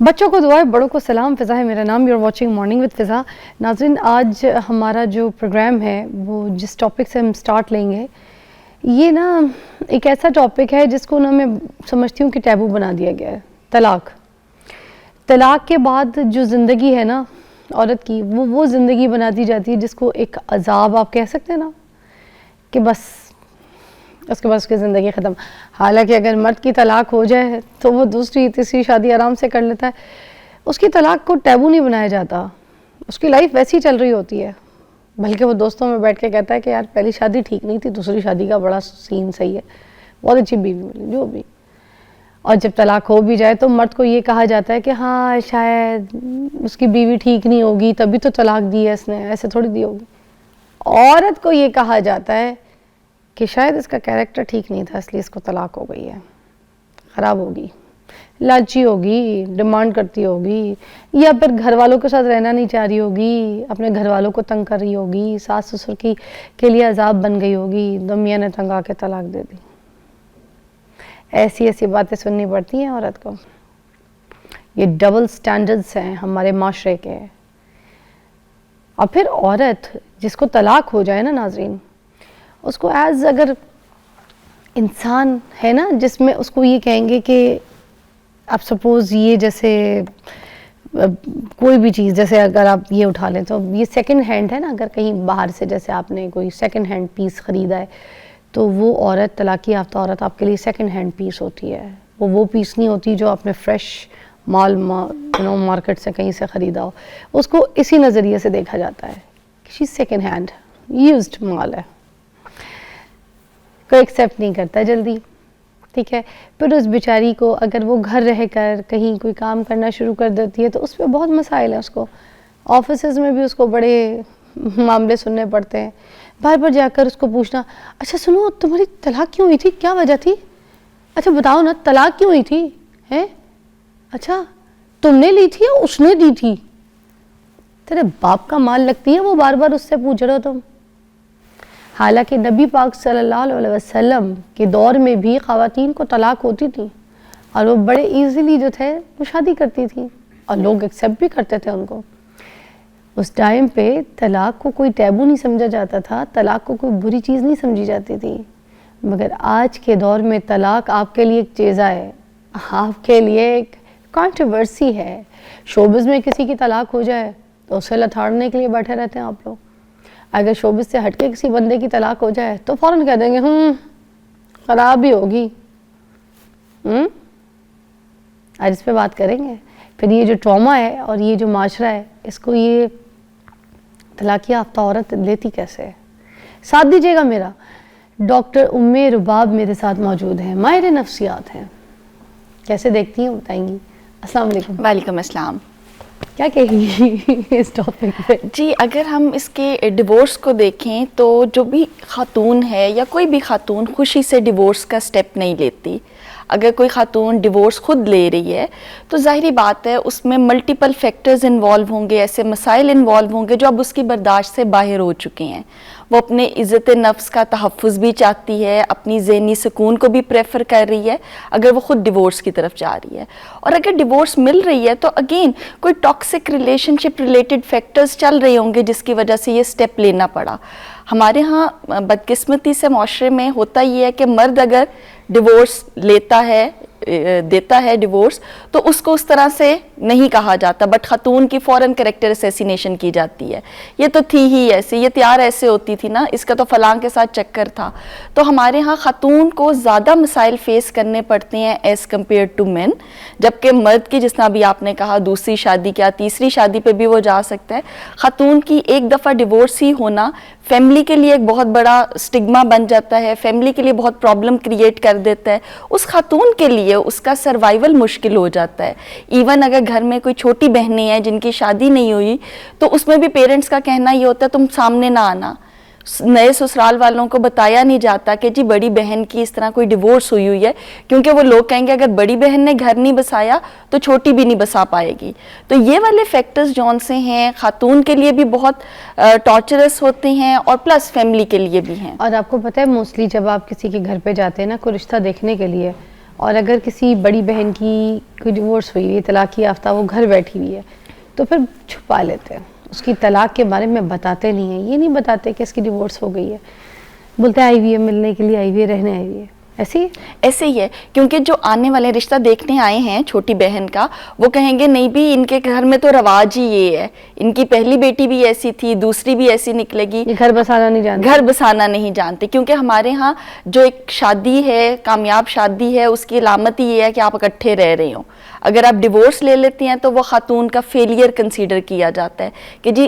बच्चों को दुआ, बड़ों को सलाम। फ़िज़ा है मेरा नाम। You are watching Morning with Fiza. नाज़रीन, आज हमारा जो प्रोग्राम है वो जिस टॉपिक से हम स्टार्ट लेंगे, ये ना एक ऐसा टॉपिक है जिसको ना मैं समझती हूँ कि टैबू बना दिया गया है। तलाक। तलाक के बाद जो ज़िंदगी है ना औरत की, वो ज़िंदगी बना दी जाती है जिसको एक अज़ाब आप कह सकते हैं ना, कि बस उसके बाद उसकी ज़िंदगी ख़त्म। हालांकि अगर मर्द की तलाक हो जाए तो वो दूसरी तीसरी शादी आराम से कर लेता है। उसकी तलाक को टैबू नहीं बनाया जाता, उसकी लाइफ वैसी चल रही होती है। बल्कि वो दोस्तों में बैठ के कहता है कि यार पहली शादी ठीक नहीं थी, दूसरी शादी का बड़ा सीन सही है, बहुत अच्छी बीवी मिली, जो भी। और जब तलाक हो भी जाए तो मर्द को ये कहा जाता है कि हाँ शायद उसकी बीवी ठीक नहीं होगी तभी तो तलाक दी है इसने, ऐसे थोड़ी दी होगी। औरत को ये कहा जाता है कि शायद इसका कैरेक्टर ठीक नहीं था इसलिए इसको तलाक हो गई है, ख़राब होगी, लालची होगी, डिमांड करती होगी, या फिर घर वालों के साथ रहना नहीं चाह रही होगी, अपने घर वालों को तंग कर रही होगी, सास ससुर के लिए अजाब बन गई होगी, तो मियाँ ने तंग आके तलाक दे दी। ऐसी ऐसी बातें सुननी पड़ती हैं औरत को। ये डबल स्टैंडर्ड्स हैं हमारे माशरे के। और फिर औरत जिसको तलाक हो जाए ना नाजरीन, उसको एज अगर इंसान है ना, जिसमें उसको ये कहेंगे कि आप सपोज़ ये जैसे कोई भी चीज़, जैसे अगर आप ये उठा लें तो ये सेकंड हैंड है ना, अगर कहीं बाहर से जैसे आपने कोई सेकंड हैंड पीस ख़रीदा है तो वो औरत, तलाक़ी याफ्ता औरत आपके लिए सेकंड हैंड पीस होती है। वो पीस नहीं होती जो आपने फ्रेश माल मार्केट से कहीं से ख़रीदा हो। उसको इसी नज़रिए से देखा जाता है कि शी सेकंड हैंड यूज्ड माल है, कोई एक्सेप्ट नहीं करता जल्दी, ठीक है। फिर उस बेचारी को अगर वो घर रह कर कहीं कोई काम करना शुरू कर देती है तो उस पर बहुत मसाइल है। उसको ऑफिस में भी उसको बड़े मामले सुनने पड़ते हैं, बार बार जाकर उसको पूछना, अच्छा सुनो तुम्हारी तलाक क्यों हुई थी, क्या वजह थी, अच्छा बताओ ना तलाक क्यों हुई थी, हैं, अच्छा तुमने ली थी या उसने दी थी, तेरे बाप का माल लगती है वो बार बार उससे पूछ रहे हो तुम। हालांकि नबी पाक सल्लल्लाहु अलैहि वसल्लम के दौर में भी ख़वातीन को तलाक होती थी और वो बड़े इजीली जो थे वो शादी करती थी और लोग एक्सेप्ट भी करते थे उनको। उस टाइम पे तलाक को कोई टैबू नहीं समझा जाता था, तलाक को कोई बुरी चीज़ नहीं समझी जाती थी। मगर आज के दौर में तलाक आपके लिए एक चेज़ा है, आपके लिए एक कंट्रोवर्सी है। शोबिज़ में किसी की तलाक हो जाए तो उसे लथाड़ने के लिए बैठे रहते हैं आप लोग। अगर शोबिज़ से हटके किसी बंदे की तलाक हो जाए तो फ़ौरन कह देंगे ख़राब भी होगी। आज इस पे बात करेंगे। फिर ये जो ट्रॉमा है और ये जो माशरा है, इसको ये तलाक़ी याफ्ता औरत लेती कैसे है। साथ दीजिएगा मेरा, डॉक्टर उम्मे रुबाब मेरे साथ मौजूद हैं, माहिर नफ्सियात हैं। कैसे देखती हैं बताएंगी। अस्सलाम वालेकुम। वालेकुम अस्सलाम। क्या कहेंगी इस टॉपिक पे? जी, अगर हम इसके डिवोर्स को देखें तो जो भी खातून है या कोई भी खातून खुशी से डिवोर्स का स्टेप नहीं लेती। अगर कोई खातून डिवोर्स खुद ले रही है तो ज़ाहिरी बात है उसमें मल्टीपल फैक्टर्स इन्वॉल्व होंगे, ऐसे मसाइल इन्वॉल्व होंगे जो अब उसकी बर्दाश्त से बाहर हो चुके हैं। वो अपने इज़्ज़त नफ्स का तहफ़्फ़ुज़ भी चाहती है, अपनी ज़हनी सुकून को भी प्रेफर कर रही है अगर वो खुद डिवोर्स की तरफ जा रही है। और अगर डिवोर्स मिल रही है तो अगेन कोई टॉक्सिक रिलेशनशिप रिलेटेड फैक्टर्स चल रहे होंगे जिसकी वजह से ये स्टेप लेना पड़ा। हमारे यहाँ बदकिस्मती से माशरे में होता ये है कि मर्द अगर डिवोर्स लेता है, देता है डिवोर्स, तो उसको उस तरह से नहीं कहा जाता, बट खातून की फ़ौरन कैरेक्टर असैसिनेशन की जाती है। ये तो थी ही ऐसी, ये तैयार ऐसे होती थी ना, इसका तो फलां के साथ चक्कर था। तो हमारे यहाँ खातून को ज़्यादा मसाइल फेस करने पड़ते हैं एज़ कम्पेयर टू मेन, जबकि मर्द की जिस तरह भी आपने कहा दूसरी शादी क्या तीसरी शादी पे भी वो जा सकता है। खातून की एक दफ़ा डिवोर्स ही होना फैमिली के लिए एक बहुत बड़ा स्टिग्मा बन जाता है, फैमिली के लिए बहुत प्रॉब्लम क्रिएट कर देता है। उस खातून के लिए उसका सर्वाइवल मुश्किल हो जाता है। इवन अगर घर में कोई छोटी बहनें हैं जिनकी शादी नहीं हुई तो उसमें भी पेरेंट्स का कहना ये होता है तुम सामने ना आना। नए ससुराल वालों को बताया नहीं जाता कि जी बड़ी बहन की इस तरह कोई डिवोर्स हुई है, क्योंकि वो लोग कहेंगे अगर बड़ी बहन ने घर नहीं बसाया तो छोटी भी नहीं बसा पाएगी। तो ये वाले फैक्टर्स जौन से हैं खातून के लिए भी बहुत टॉर्चरस होते हैं और प्लस फैमिली के लिए भी हैं। और आपको पता है मोस्टली जब आप किसी के घर पे जाते हैं ना कोई रिश्ता देखने के लिए, और अगर किसी बड़ी बहन की कोई डिवोर्स हुई है, तलाक याफ्ता, वो घर बैठी हुई है, तो फिर छुपा लेते हैं, उसकी तलाक के बारे में बताते नहीं हैं, ये नहीं बताते कि इसकी डिवोर्स हो गई है, बोलते हैं आई हुई है, मिलने के लिए आई हुई है, रहने आई हुई है। ऐसे ही है, क्योंकि जो आने वाले रिश्ता देखने आए हैं छोटी बहन का, वो कहेंगे नहीं भी इनके घर में तो रवाज ही ये है, इनकी पहली बेटी भी ऐसी थी, दूसरी भी ऐसी निकलेगी, घर बसाना नहीं जानते, घर बसाना नहीं जानते। क्योंकि हमारे यहाँ जो एक शादी है, कामयाब शादी है, उसकी अलामत ही ये है कि आप इकट्ठे रह रहे हो। अगर आप डिवोर्स ले लेती हैं तो वो खातून का फेलियर कंसीडर किया जाता है कि जी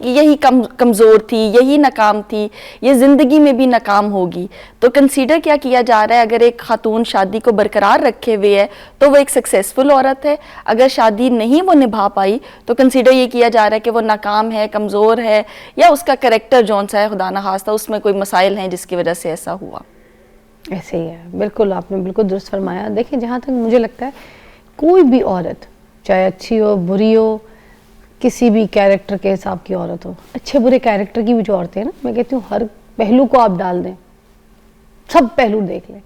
यही कमज़ोर थी, यही नाकाम थी, ये ज़िंदगी में भी नाकाम होगी। तो कंसीडर क्या किया जा रहा है, अगर एक खातून शादी को बरकरार रखे हुए है तो वो एक सक्सेसफुल औरत है, अगर शादी नहीं वो निभा पाई तो कंसीडर ये किया जा रहा है कि वो नाकाम है, कमज़ोर है, या उसका कैरेक्टर जौन सा है खुदा न खास्ता उसमें कोई मसाइल हैं जिसकी वजह से ऐसा हुआ। ऐसे ही है, बिल्कुल आपने बिल्कुल दुरुस्त फरमाया। देखिए, जहाँ तक मुझे लगता है कोई भी औरत, चाहे अच्छी हो बुरी हो, किसी भी कैरेक्टर के हिसाब की औरत हो, अच्छे बुरे कैरेक्टर की भी जो औरतें हैं ना, मैं कहती हूँ हर पहलू को आप डाल दें, सब पहलू देख लें,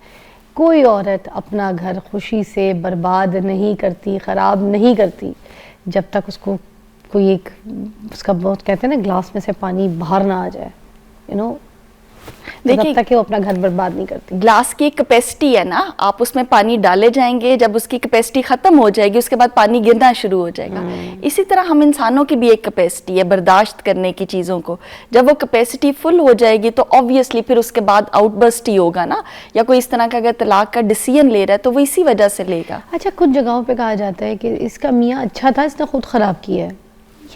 कोई औरत अपना घर खुशी से बर्बाद नहीं करती, ख़राब नहीं करती जब तक उसको कोई एक उसका बहुत कहते हैं ना ग्लास में से पानी बाहर ना आ जाए, यू नो, देखिए तक वो अपना घर बर्बाद नहीं करती। ग्लास की एक कैपेसिटी है ना, आप उसमें पानी डाले जाएंगे, जब उसकी कैपेसिटी खत्म हो जाएगी उसके बाद पानी गिरना शुरू हो जाएगा। इसी तरह हम इंसानों की भी एक कैपेसिटी है बर्दाश्त करने की चीज़ों को, जब वो कैपेसिटी फुल हो जाएगी तो ऑब्वियसली फिर उसके बाद आउटबर्स्ट ही होगा ना, या कोई इस तरह का अगर तलाक का डिसीजन ले रहा है तो वो इसी वजह से लेगा। अच्छा, कुछ जगहों पर कहा जाता है कि इसका मियाँ अच्छा था, इसने खुद ख़राब किया है।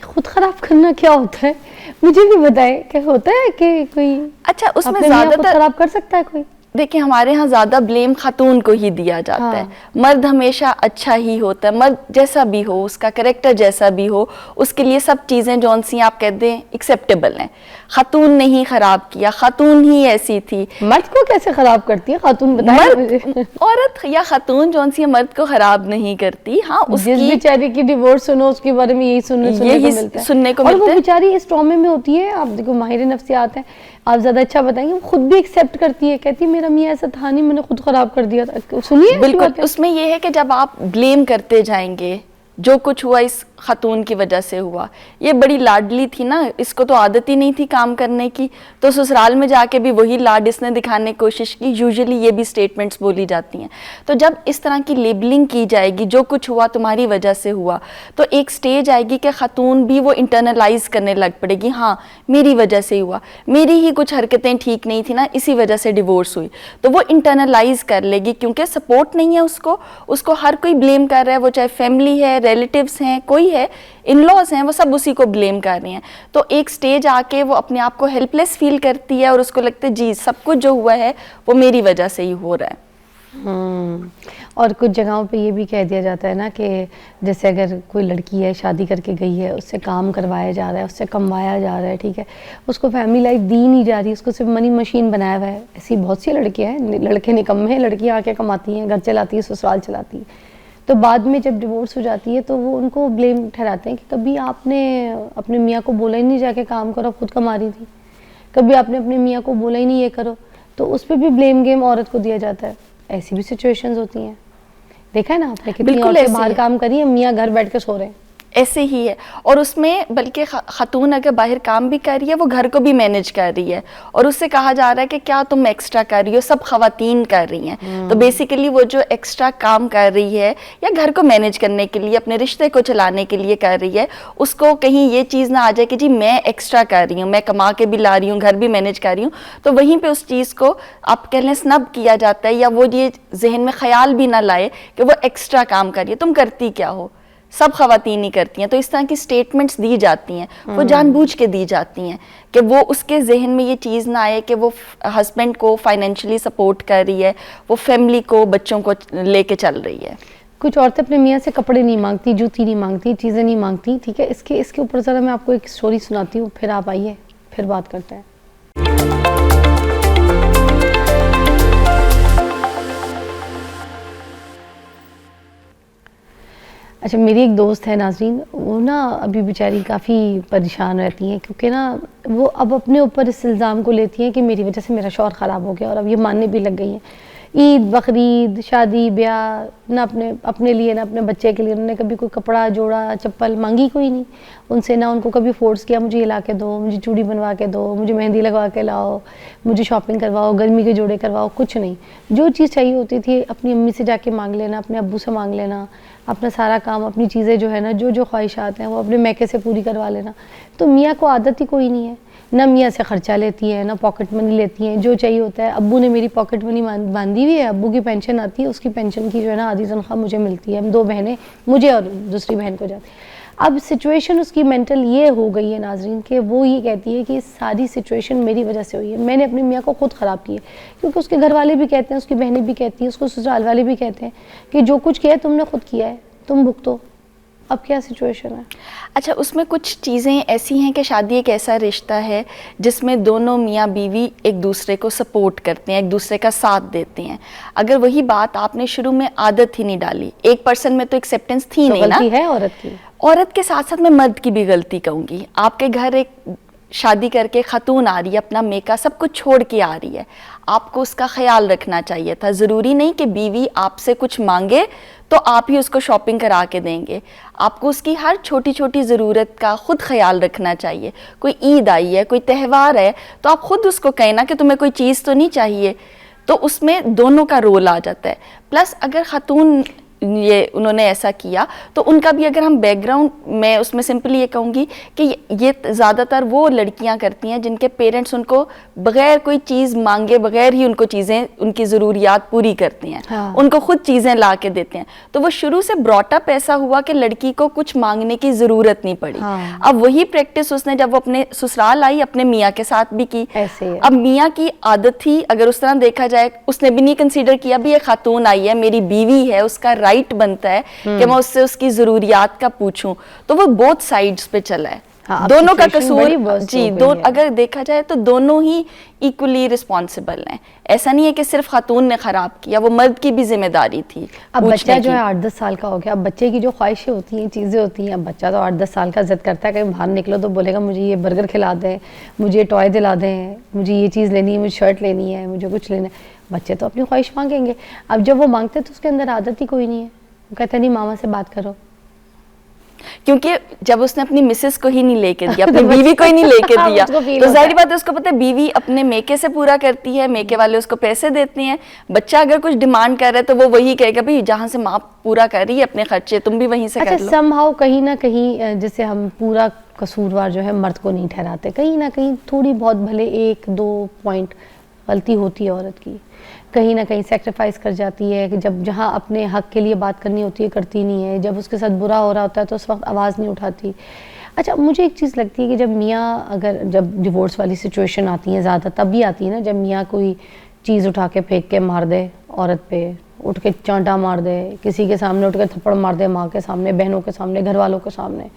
खुद खराब करना क्या होता है, मुझे भी बताएं, क्या होता है कि कोई अच्छा उसमें ज्यादातर खराब कर सकता है कोई? देखिए हमारे यहाँ ज्यादा ब्लेम खातून को ही दिया जाता है। मर्द हमेशा अच्छा ही होता है, मर्द जैसा भी हो, उसका कैरेक्टर जैसा भी हो, उसके लिए सब चीजें जौन सी आप कह दें एक्सेप्टेबल हैं। खातून ने ही खराब किया, खातून ही ऐसी थी। मर्द को कैसे खराब करती है खातून, बताइए। औरत या खातून जौन सी मर्द को खराब नहीं करती। हाँ, उसकी जिस बेचारी की डिवोर्स सुनो उसके बारे में यही सुनने को मिलता है। और वो बेचारी इस ट्रॉमे में होती है। आप देखो माहिर नफ्सियात हैं, आप ज्यादा अच्छा बताएंगे, वो खुद भी एक्सेप्ट करती है, कहती है मेरा मियाँ ऐसा था नहीं, मैंने खुद खराब कर दिया था। सुनिए, बिल्कुल उसमें ये है कि जब आप ब्लेम करते जाएंगे, जो कुछ हुआ इस खातून की वजह से हुआ, ये बड़ी लाडली थी ना, इसको तो आदत ही नहीं थी काम करने की, तो ससुराल में जाके भी वही लाड इसने दिखाने की कोशिश की। यूजुअली ये भी स्टेटमेंट्स बोली जाती हैं। तो जब इस तरह की लेबलिंग की जाएगी, जो कुछ हुआ तुम्हारी वजह से हुआ, तो एक स्टेज आएगी कि खातून भी वो इंटरनलाइज करने लग पड़ेगी, हाँ मेरी वजह से हुआ, मेरी ही कुछ हरकतें ठीक नहीं थी ना, इसी वजह से डिवोर्स हुई। तो वो इंटरनलाइज कर लेगी, क्योंकि सपोर्ट नहीं है उसको हर कोई ब्लेम कर रहा है, वो चाहे फैमिली है, रिलेटिव्स हैं, कोई है, इन-लॉज हैं, वो सब उसी को ब्लेम कर रहे हैं। तो एक स्टेज आके वो अपने आप को हेल्पलेस फील करती है और उसको लगता है जी सब कुछ जो हुआ है वो मेरी वजह से ही हो रहा है। और कुछ जगहों पे ये भी कह दिया जाता है ना कि जैसे अगर कोई लड़की है, शादी करके गई है, उससे काम करवाया जा रहा है, उससे कमवाया जा रहा है, ठीक है, उसको फैमिली लाइफ दी नहीं जा रही, उसको सिर्फ मनी मशीन बनाया हुआ है। ऐसी बहुत सी लड़कियाँ हैं, लड़के निकम्मे हैं, लड़कियाँ आके कमाती हैं, घर चलाती है, ससुराल चलाती है, तो बाद में जब डिवोर्स हो जाती है तो वो उनको ब्लेम ठहराते हैं कि कभी आपने अपने मियाँ को बोला ही नहीं जाके काम करो, खुद कमा रही थी, कभी आपने अपने मियाँ को बोला ही नहीं ये करो, तो उस पर भी ब्लेम गेम औरत को दिया जाता है। ऐसी भी सिचुएशंस होती हैं, देखा है ना आपने, कितनी औरतें बाहर काम करी है, मियाँ घर बैठ के सो रहे हैं। ऐसे ही है। और उसमें बल्कि खातून अगर बाहर काम भी कर रही है, वो घर को भी मैनेज कर रही है, और उससे कहा जा रहा है कि क्या तुम एक्स्ट्रा कर रही हो, सब खवातीन कर रही हैं। तो बेसिकली वो जो एक्स्ट्रा काम कर रही है या घर को मैनेज करने के लिए, अपने रिश्ते को चलाने के लिए कर रही है, उसको कहीं ये चीज़ ना आ जाए कि जी मैं एक्स्ट्रा कर रही हूँ, मैं कमा के भी ला रही हूँ, घर भी मैनेज कर रही हूँ, तो वहीं पर उस चीज़ को आप कह लें स्नब किया जाता है, या वो ये जहन में ख्याल भी ना लाए कि वो एक्स्ट्रा काम कर रही है, तुम करती क्या हो, सब खवातीन ही करती हैं। तो इस तरह की स्टेटमेंट्स दी जाती हैं, वो जानबूझ के दी जाती हैं कि वो उसके जहन में ये चीज़ ना आए कि वो हस्बैंड को फाइनेंशियली सपोर्ट कर रही है, वो फैमिली को, बच्चों को लेके चल रही है। कुछ औरतें अपने मियाँ से कपड़े नहीं मांगती, जूती नहीं मांगती, चीज़ें नहीं मांगती, ठीक है। इसके ऊपर ज़रा मैं आपको एक स्टोरी सुनाती हूँ, फिर आप आइए, फिर बात करते हैं। अच्छा, मेरी एक दोस्त है नाज़रीन, वो ना अभी बेचारी काफ़ी परेशान रहती हैं, क्योंकि ना वो अब अपने ऊपर इस इल्ज़ाम को लेती हैं कि मेरी वजह से मेरा शौहर ख़राब हो गया, और अब ये मानने भी लग गई हैं ईद, बकरीद, शादी ब्याह, ना अपने अपने लिए ना अपने बच्चे के लिए उन्होंने कभी कोई कपड़ा, जोड़ा, चप्पल मांगी कोई नहीं उनसे, ना उनको कभी फोर्स किया मुझे ये ला के दो, मुझे चूड़ी बनवा के दो, मुझे मेहंदी लगवा के लाओ, मुझे शॉपिंग करवाओ, गर्मी के जोड़े करवाओ, कुछ नहीं। जो चीज़ चाहिए होती थी अपनी अम्मी से जाके मांग लेना, अपने अब्बू से मांग लेना, अपना सारा काम, अपनी चीज़ें जो है ना, जो जो ख्वाहिशात हैं वो अपने मैके से पूरी करवा लेना। तो मियाँ को आदत ही कोई नहीं है, ना मियाँ से खर्चा लेती है, ना पॉकेट मनी लेती हैं, जो चाहिए होता है। अब्बू ने मेरी पॉकेट मनी बांधी हुई है, अब्बू की पेंशन आती है, उसकी पेंशन की जो है ना आधी तनख्वाह मुझे मिलती है, हम 2 बहनें, मुझे और दूसरी बहन को जाती है। अब सिचुएशन उसकी मेंटल ये हो गई है नाजरीन कि वो ये कहती है कि सारी सिचुएशन मेरी वजह से हुई है, मैंने अपनी मियाँ को खुद ख़राब की है। क्योंकि उसके घर वाले भी कहते हैं, उसकी बहनें भी कहती हैं, उसको ससुराल वाले भी कहते हैं कि जो कुछ किया है तुमने खुद किया है, तुम भुगतो। अब क्या सिचुएशन है? अच्छा, उसमें कुछ चीज़ें ऐसी हैं कि शादी एक ऐसा रिश्ता है जिसमें दोनों मियाँ बीवी एक दूसरे को सपोर्ट करते हैं, एक दूसरे का साथ देते हैं। अगर वही बात आपने शुरू में आदत ही नहीं डाली, एक पर्सन में तो एक्सेप्टेंस थी तो नहीं ना, गलती है औरत की। औरत के साथ साथ मैं मर्द की भी गलती कहूँगी। आपके घर एक शादी करके खातून आ रही है, अपना मेका सब कुछ छोड़ के आ रही है, आपको उसका ख्याल रखना चाहिए था। ज़रूरी नहीं कि बीवी आपसे कुछ मांगे तो आप ही उसको शॉपिंग करा के देंगे, आपको उसकी हर छोटी छोटी ज़रूरत का खुद ख्याल रखना चाहिए। कोई ईद आई है, कोई त्यौहार है, तो आप खुद उसको कहें ना कि तुम्हें कोई चीज़ तो नहीं चाहिए, तो उसमें दोनों का रोल आ जाता है। प्लस अगर खातून ये उन्होंने ऐसा किया तो उनका भी अगर हम बैकग्राउंड, मैं उसमें सिंपली ये कहूँगी कि ये ज़्यादातर वो लड़कियां करती हैं जिनके पेरेंट्स उनको बग़ैर कोई चीज़ मांगे बग़ैर ही उनको चीज़ें, उनकी ज़रूरियात पूरी करती हैं। हाँ। उनको खुद चीज़ें ला के देते हैं, तो वो शुरू से ब्रॉटअप ऐसा हुआ कि लड़की को कुछ मांगने की ज़रूरत नहीं पड़ी। हाँ। अब वही प्रैक्टिस उसने जब वो अपने ससुराल आई अपने मियाँ के साथ भी की। ऐसे है। अब मियाँ की आदत थी, अगर उस तरह देखा जाए, उसने भी नहीं कंसीडर किया भी ये खातून आई है, मेरी बीवी है, उसका राइट बनता है कि मैं उससे उसकी जरूरियात का पूछूं, तो वो बोथ साइड्स पे चला है। हाँ, दोनों का situation कसूर बड़ी worst जी, हो दो गई है। अगर देखा जाए तो दोनों ही इक्वली रिस्पॉन्सिबल हैं। ऐसा नहीं है कि सिर्फ खातून ने खराब किया, वो मर्द की भी जिम्मेदारी थी। अब बच्चा जो की। है 8-10 साल का हो गया, अब बच्चे की जो ख्वाहिशें होती हैं, चीज़ें होती हैं, अब बच्चा तो 8-10 साल का जिद करता है, कहीं बाहर निकलो तो बोलेगा मुझे ये बर्गर खिला दें, मुझे ये टॉय दिला दें, मुझे ये चीज़ लेनी है, मुझे शर्ट लेनी है, मुझे कुछ लेना है। बच्चे तो अपनी ख्वाहिश मांगेंगे। अब जब वो मांगते हैं तो उसके अंदर आदत ही कोई नहीं है, वो कहते नहीं मामा से बात करो। क्योंकि जब उसने अपनी मिसेस को ही नहीं लेके दिया, अपनी बीवी को ही नहीं लेके दिया, उसको feel तो होता जाहिर बात है उसको पता है बीवी अपने मेके से पूरा करती है, मेके वाले उसको पैसे देते हैं। बच्चा अगर कुछ डिमांड कर रहा है तो वो वही कहेगा भाई जहाँ से माँ पूरा कर रही है अपने खर्चे, तुम भी वहीं से कर लो। अच्छा, समहाउ कहीं ना कहीं जैसे हम पूरा कसूरवार जो है मर्द को नहीं ठहराते, कहीं ना कहीं थोड़ी बहुत भले 1-2 पॉइंट गलती होती है औरत की, कहीं ना कहीं सेक्रीफाइस कर जाती है कि जब जहाँ अपने हक के लिए बात करनी होती है करती नहीं है, जब उसके साथ बुरा हो रहा होता है तो उस वक्त आवाज़ नहीं उठाती। अच्छा, मुझे एक चीज़ लगती है कि जब मियाँ अगर जब डिवोर्स वाली सिचुएशन आती है, ज़्यादा तब भी आती है ना जब मियाँ कोई चीज़ उठा के फेंक के मार दे औरत पे, उठ के चांटा मार दे, किसी के सामने उठ के थप्पड़ मार दे, माँ के सामने, बहनों के सामने, घर वालों के सामने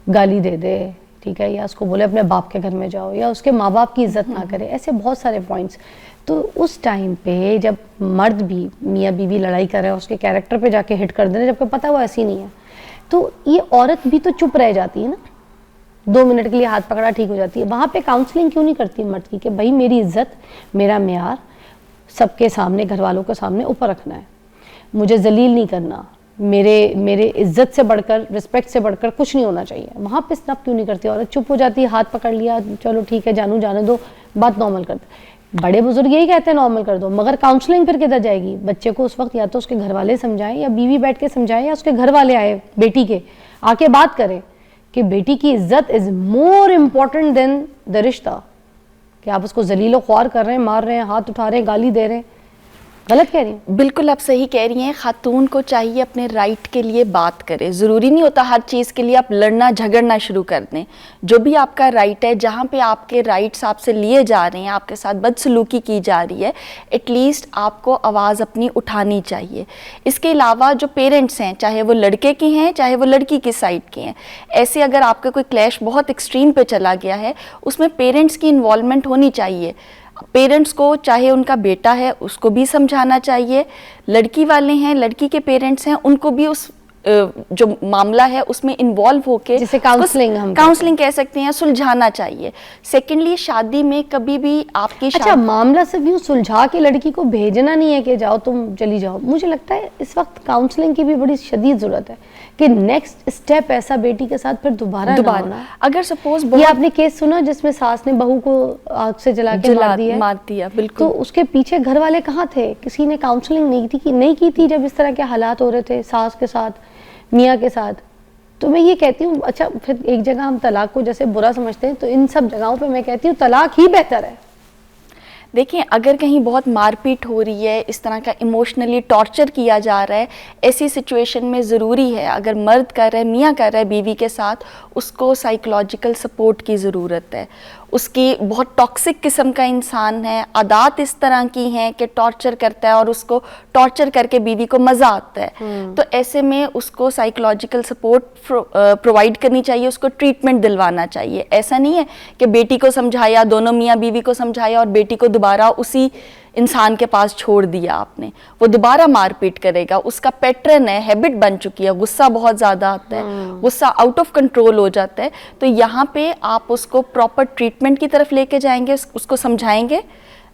गाली दे दे, ठीक है, या उसको बोले अपने बाप के घर में जाओ, या उसके माँ बाप की इज्जत ना करे, ऐसे बहुत सारे पॉइंट्स। तो उस टाइम पे जब मर्द भी मियाँ बीवी लड़ाई कर रहे हैं उसके कैरेक्टर पे जाके हिट कर देना, जबकि पता वो ऐसी नहीं है, तो ये औरत भी तो चुप रह जाती है ना, 2 मिनट के लिए हाथ पकड़ा ठीक हो जाती है। वहाँ पे काउंसलिंग क्यों नहीं करती मर्द की कि भाई मेरी इज्जत, मेरा म्यार सबके सामने, घर वालों के सामने ऊपर रखना है, मुझे जलील नहीं करना, मेरे इज्जत से बढ़कर, रिस्पेक्ट से बढ़कर कुछ नहीं होना चाहिए। वहाँ पे स्नप क्यों नहीं करती औरत? चुप हो जाती है, हाथ पकड़ लिया, चलो ठीक है जानू जाने दो, बात नॉर्मल कर दो। बड़े बुजुर्ग यही कहते हैं नॉर्मल कर दो, मगर काउंसलिंग फिर किधर जाएगी? बच्चे को उस वक्त या तो उसके घर वाले समझाएं, या बीवी बैठ के समझाएं, या उसके घर वाले आए बेटी के, आके बात करें कि बेटी की इज्जत is more important then the रिश्ता। कि आप उसको जलीलो ख्वार कर रहे हैं, मार रहे हैं, हाथ उठा रहे हैं, गाली दे रहे हैं, गलत कह रही हूँ? बिल्कुल आप सही कह रही हैं। खातून को चाहिए अपने राइट के लिए बात करे। ज़रूरी नहीं होता हर चीज़ के लिए आप लड़ना झगड़ना शुरू कर दें। जो भी आपका राइट है, जहाँ पे आपके राइट्स आपसे लिए जा रहे हैं, आपके साथ बदसलूकी की जा रही है, एटलीस्ट आपको आवाज़ अपनी उठानी चाहिए। इसके अलावा जो पेरेंट्स हैं, चाहे वो लड़के के हैं चाहे वो लड़की की साइड के हैं, ऐसे अगर आपका कोई क्लैश बहुत एक्सट्रीम पे चला गया है, उसमें पेरेंट्स की इन्वॉल्वमेंट होनी चाहिए। पेरेंट्स को, चाहे उनका बेटा है उसको भी समझाना चाहिए, लड़की वाले हैं, लड़की के पेरेंट्स हैं, उनको भी उस जो मामला है उसमें इन्वॉल्व होके जिसे काउंसलिंग हम काउंसलिंग कह सकते हैं, सुलझाना चाहिए। सेकेंडली, शादी में कभी भी आपकी अच्छा, मामला सिर्फ यूँ सुलझा के लड़की को भेजना नहीं है कि जाओ तुम चली जाओ। मुझे लगता है इस वक्त काउंसलिंग की भी बड़ी शदीद जरूरत है कि नेक्स्ट स्टेप ऐसा बेटी के साथ फिर दोबारा ना होना। अगर सपोज ये आपने केस सुना जिसमें सास ने बहू को आग से जला के मार दिया, बिल्कुल। तो उसके पीछे घर वाले कहाँ थे? किसी ने काउंसलिंग नहीं की थी जब इस तरह के हालात हो रहे थे सास के साथ, मियाँ के साथ। तो मैं ये कहती हूँ, अच्छा फिर एक जगह हम तलाक को जैसे बुरा समझते हैं, तो इन सब जगहों पे मैं कहती हूँ तलाक ही बेहतर है। देखिए, अगर कहीं बहुत मारपीट हो रही है, इस तरह का इमोशनली टॉर्चर किया जा रहा है, ऐसी सिचुएशन में ज़रूरी है, अगर मर्द कर रहा है, मियाँ कर रहा है बीवी के साथ, उसको साइकोलॉजिकल सपोर्ट की ज़रूरत है। उसकी बहुत टॉक्सिक किस्म का इंसान है, आदत इस तरह की हैं कि टॉर्चर करता है और उसको टॉर्चर करके बीवी को मज़ा आता है। तो ऐसे में उसको साइकोलॉजिकल सपोर्ट प्रोवाइड करनी चाहिए, उसको ट्रीटमेंट दिलवाना चाहिए। ऐसा नहीं है कि बेटी को समझाया, दोनों मियाँ बीवी को समझाया और बेटी को दोबारा उसी इंसान के पास छोड़ दिया आपने, वो दोबारा मारपीट करेगा। उसका पैटर्न है, हैबिट बन चुकी है, गुस्सा बहुत ज़्यादा आता है, गुस्सा आउट ऑफ कंट्रोल हो जाता है। तो यहाँ पे आप उसको प्रॉपर ट्रीटमेंट की तरफ लेके जाएंगे, उसको समझाएंगे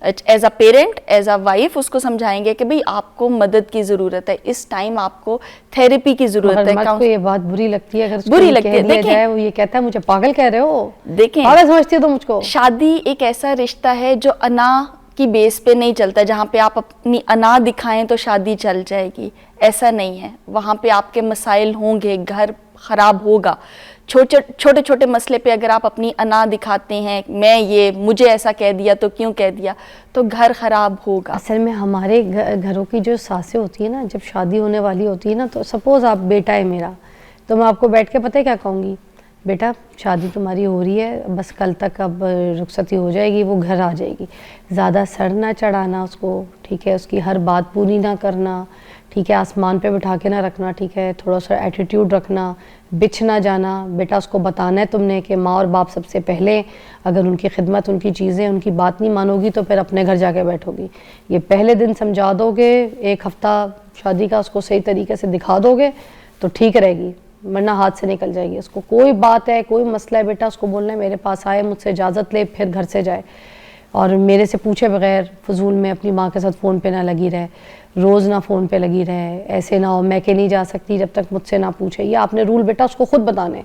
as a parent, as a wife, उसको समझाएंगे कि भाई आपको मदद की ज़रूरत है, इस टाइम आपको थेरेपी की ज़रूरत है। मर्द को ये बात बुरी लगती है, अगर बुरी लगती है, देखिए वो ये कहता है मुझे पागल कह रहे हो, देखें पागल समझती हो तो मुझको। शादी एक ऐसा रिश्ता है जो अना की बेस पे नहीं चलता, जहाँ पे आप अपनी अना दिखाएं तो शादी चल जाएगी, ऐसा नहीं है। वहाँ पे आपके मसाइल होंगे, घर खराब होगा। छोटे छोटे मसले पे अगर आप अपनी अना दिखाते हैं, मैं ये मुझे ऐसा कह दिया तो क्यों कह दिया, तो घर खराब होगा। असल में हमारे घरों की जो सासें होती है ना, जब शादी होने वाली होती है ना, तो सपोज आप बेटा है मेरा, तो मैं आपको बैठ के पता है क्या कहूँगी, बेटा शादी तुम्हारी हो रही है, बस कल तक अब रुखसती हो जाएगी, वो घर आ जाएगी। ज़्यादा सर ना चढ़ाना उसको, ठीक है, उसकी हर बात पूरी ना करना, ठीक है, आसमान पे बिठा के ना रखना, ठीक है, थोड़ा सा एटीट्यूड रखना, बिछ ना जाना। बेटा उसको बताना है तुमने कि माँ और बाप सबसे पहले, अगर उनकी खिदमत, उनकी चीज़ें, उनकी बात नहीं मानोगी तो फिर अपने घर जाके बैठोगी। ये पहले दिन समझा दोगे, एक हफ्ता शादी का उसको सही तरीके से दिखा दोगे तो ठीक रहेगी, वरना हाथ से निकल जाएगी। उसको कोई बात है, कोई मसला है, बेटा उसको बोलना है मेरे पास आए, मुझसे इजाज़त ले, फिर घर से जाए, और मेरे से पूछे बगैर फजूल में अपनी माँ के साथ फ़ोन पे ना लगी रहे, रोज़ ना फ़ोन पे लगी रहे, ऐसे ना हो मैं के नहीं जा सकती जब तक मुझसे ना पूछे। ये आपने रूल बेटा उसको खुद बताने।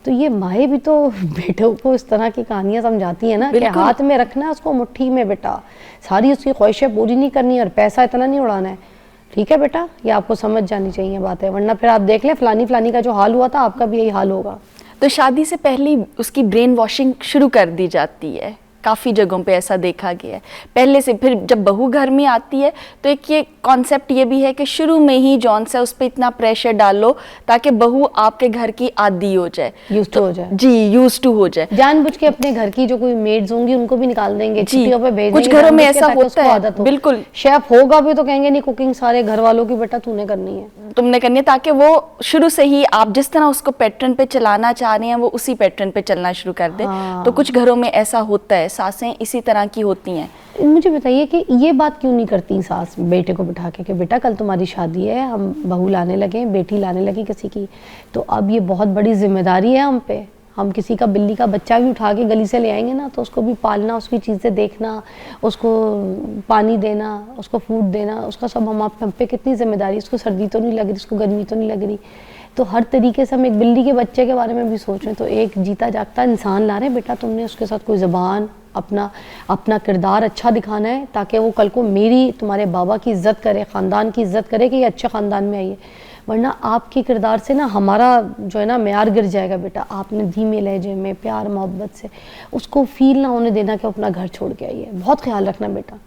तो ये माएँ भी तो बेटों को इस तरह की कहानियाँ समझाती हैं ना कि हाथ में रखना है उसको, मुट्ठी में बेटा, सारी उसकी ख्वाहिशें पूरी नहीं करनी और पैसा इतना नहीं उड़ाना है, ठीक है बेटा, ये आपको समझ जानी चाहिए बात है, वरना फिर आप देख लें फलानी का जो हाल हुआ था आपका भी यही हाल होगा। तो शादी से पहले उसकी ब्रेन वॉशिंग शुरू कर दी जाती है, काफ़ी जगहों पे ऐसा देखा गया है पहले से। फिर जब बहू घर में आती है तो एक ये कॉन्सेप्ट ये भी है कि शुरू में ही जॉन से उस पर इतना प्रेशर डालो ताकि बहू आपके घर की आदी हो जाए, यूज्ड टू हो जाए। जी, यूज्ड टू हो जाए। जानबूझ के अपने घर की जो कोई मेड्स होंगी उनको भी निकाल देंगे, छुट्टियों पे भेज देंगे। कुछ घरों में ऐसा होता है, बिल्कुल। शेफ होगा भी तो कहेंगे नहीं, कुकिंग सारे घर वालों की बेटा तूने करनी है, तुमने करनी है, ताकि वो शुरू से ही आप जिस तरह उसको पैटर्न पे चलाना चाह रहे हैं वो उसी पैटर्न पे चलना शुरू कर दे। तो कुछ घरों में ऐसा होता है, सासें इसी तरह की होती हैं। मुझे बताइए कि ये बात क्यों नहीं करती सास बेटे को बिठा के कि बेटा कल तुम्हारी शादी है, हम बहू लाने लगे, बेटी लाने लगी किसी की, तो अब ये बहुत बड़ी जिम्मेदारी है हम पे। हम किसी का बिल्ली का बच्चा भी उठा के गली से ले आएंगे ना, तो उसको भी पालना, उसकी चीज़ें देखना, उसको पानी देना, उसको फूड देना, उसका सब हम पे कितनी जिम्मेदारी। उसको सर्दी तो नहीं लग रही, उसको गर्मी तो नहीं लग रही, तो हर तरीके से हम एक बिल्ली के बच्चे के बारे में भी सोच रहे हैं। तो एक जीता जागता इंसान ला रहे हैं, बेटा तुमने उसके साथ कोई ज़बान, अपना किरदार अच्छा दिखाना है ताकि वो कल को मेरी, तुम्हारे बाबा की इज़्ज़त करे, ख़ानदान की इज़्ज़त करे कि ये अच्छे ख़ानदान में आई है, वरना आपके किरदार से ना हमारा जो है ना मेयार गिर जाएगा। बेटा आपने धीमे लहजे में, प्यार मोहब्बत से उसको फील ना होने देना कि अपना घर छोड़ के आई है। बहुत ख्याल रखना बेटा,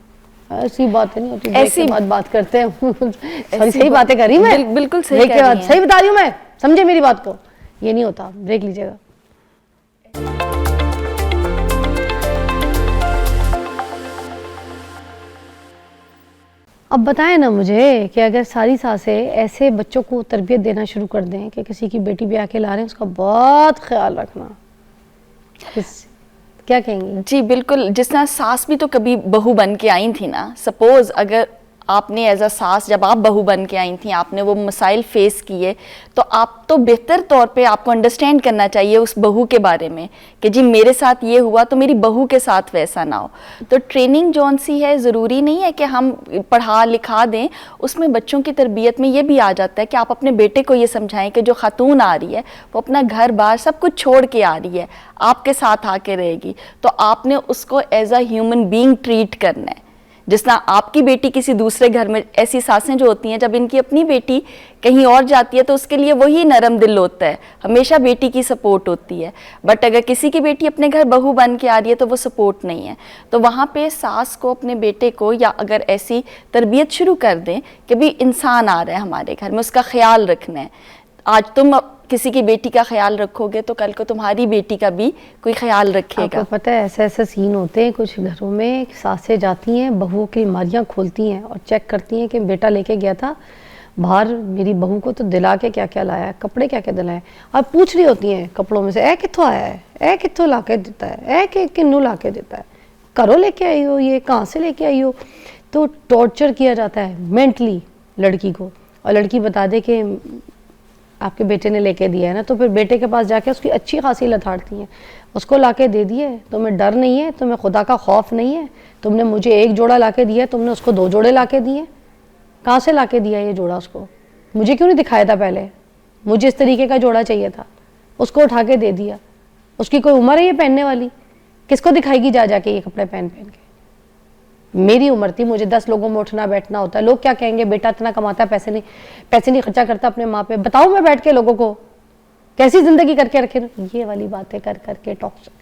ऐसी बातें नहीं होती, ऐसी बात करते हैं सही बातें करी मैं, बिल्कुल सही कह रही हैं, सही बता रही हूँ मैं, समझे मेरी बात को, ये नहीं होता, ब्रेक लीजिएगा। अब बताएं ना मुझे कि अगर सारी सासें ऐसे बच्चों को तरबियत देना शुरू कर दें कि किसी की बेटी ब्याह के ला रहे हैं, उसका बहुत ख्याल रखना, क्या कहेंगी? जी बिल्कुल, जिस तरह सास भी तो कभी बहू बन के आई थी ना। सपोज अगर आपने एज अ सास जब आप बहू बन के आई थी, आपने वो मसाइल फेस किए, तो आप तो बेहतर तौर पे आपको अंडरस्टैंड करना चाहिए उस बहू के बारे में कि जी मेरे साथ ये हुआ तो मेरी बहू के साथ वैसा ना हो। तो ट्रेनिंग जौन सी है, ज़रूरी नहीं है कि हम पढ़ा लिखा दें, उसमें बच्चों की तरबियत में ये भी आ जाता है कि आप अपने बेटे को ये समझाएं कि जो खातून आ रही है वो अपना घर बार सब कुछ छोड़ के आ रही है, आपके साथ आके रहेगी, तो आपने उसको as a human being treat करना है। जिस तरह आपकी बेटी किसी दूसरे घर में, ऐसी सासें जो होती हैं जब इनकी अपनी बेटी कहीं और जाती है तो उसके लिए वही नरम दिल होता है, हमेशा बेटी की सपोर्ट होती है। बट अगर किसी की बेटी अपने घर बहू बन के आ रही है तो वो सपोर्ट नहीं है। तो वहाँ पे सास को अपने बेटे को, या अगर ऐसी तरबियत शुरू कर दें कि भी इंसान आ रहा है हमारे घर में, उसका ख्याल रखना है। आज तुम किसी की बेटी का ख्याल रखोगे तो कल को तुम्हारी बेटी का भी कोई ख्याल रखेगा। आपको पता है ऐसे ऐसे सीन होते हैं कुछ घरों में, सासें जाती हैं बहुओं की अलमारियाँ खोलती हैं और चेक करती हैं कि बेटा लेके गया था बाहर मेरी बहू को तो दिला के क्या क्या लाया है, कपड़े क्या क्या दिलाए, और पूछ रही होती हैं कपड़ों में से ए कित्थों आया है, ए कित्थों ला के देता है, ए के किन्नू ला के देता है, करो लेके आई हो, ये कहाँ से लेके आई हो। तो टॉर्चर किया जाता है मेंटली लड़की को, और लड़की बता दे कि आपके बेटे ने लेके दिया है ना, तो फिर बेटे के पास जाके उसकी अच्छी खासी लथाड़ती हैं, उसको लाके दे दिए, तुम्हें डर नहीं है, तुम्हें खुदा का खौफ नहीं है, तुमने मुझे एक जोड़ा लाके दिया, तुमने उसको 2 जोड़े लाके दिए, कहाँ से लाके दिया ये जोड़ा उसको, मुझे क्यों नहीं दिखाया था पहले, मुझे इस तरीके का जोड़ा चाहिए था, उसको उठा के दे दिया। उसकी कोई उम्र है ये पहनने वाली, किसको दिखाएगी जा जाके ये कपड़े पहन पहन के। मेरी उम्र थी, मुझे 10 लोगों में उठना बैठना होता है, लोग क्या कहेंगे बेटा इतना कमाता है, पैसे नहीं खर्चा करता अपने माँ पे, बताओ मैं बैठ के लोगों को कैसी जिंदगी करके रखे, ये वाली बातें कर करके टॉक्सिक।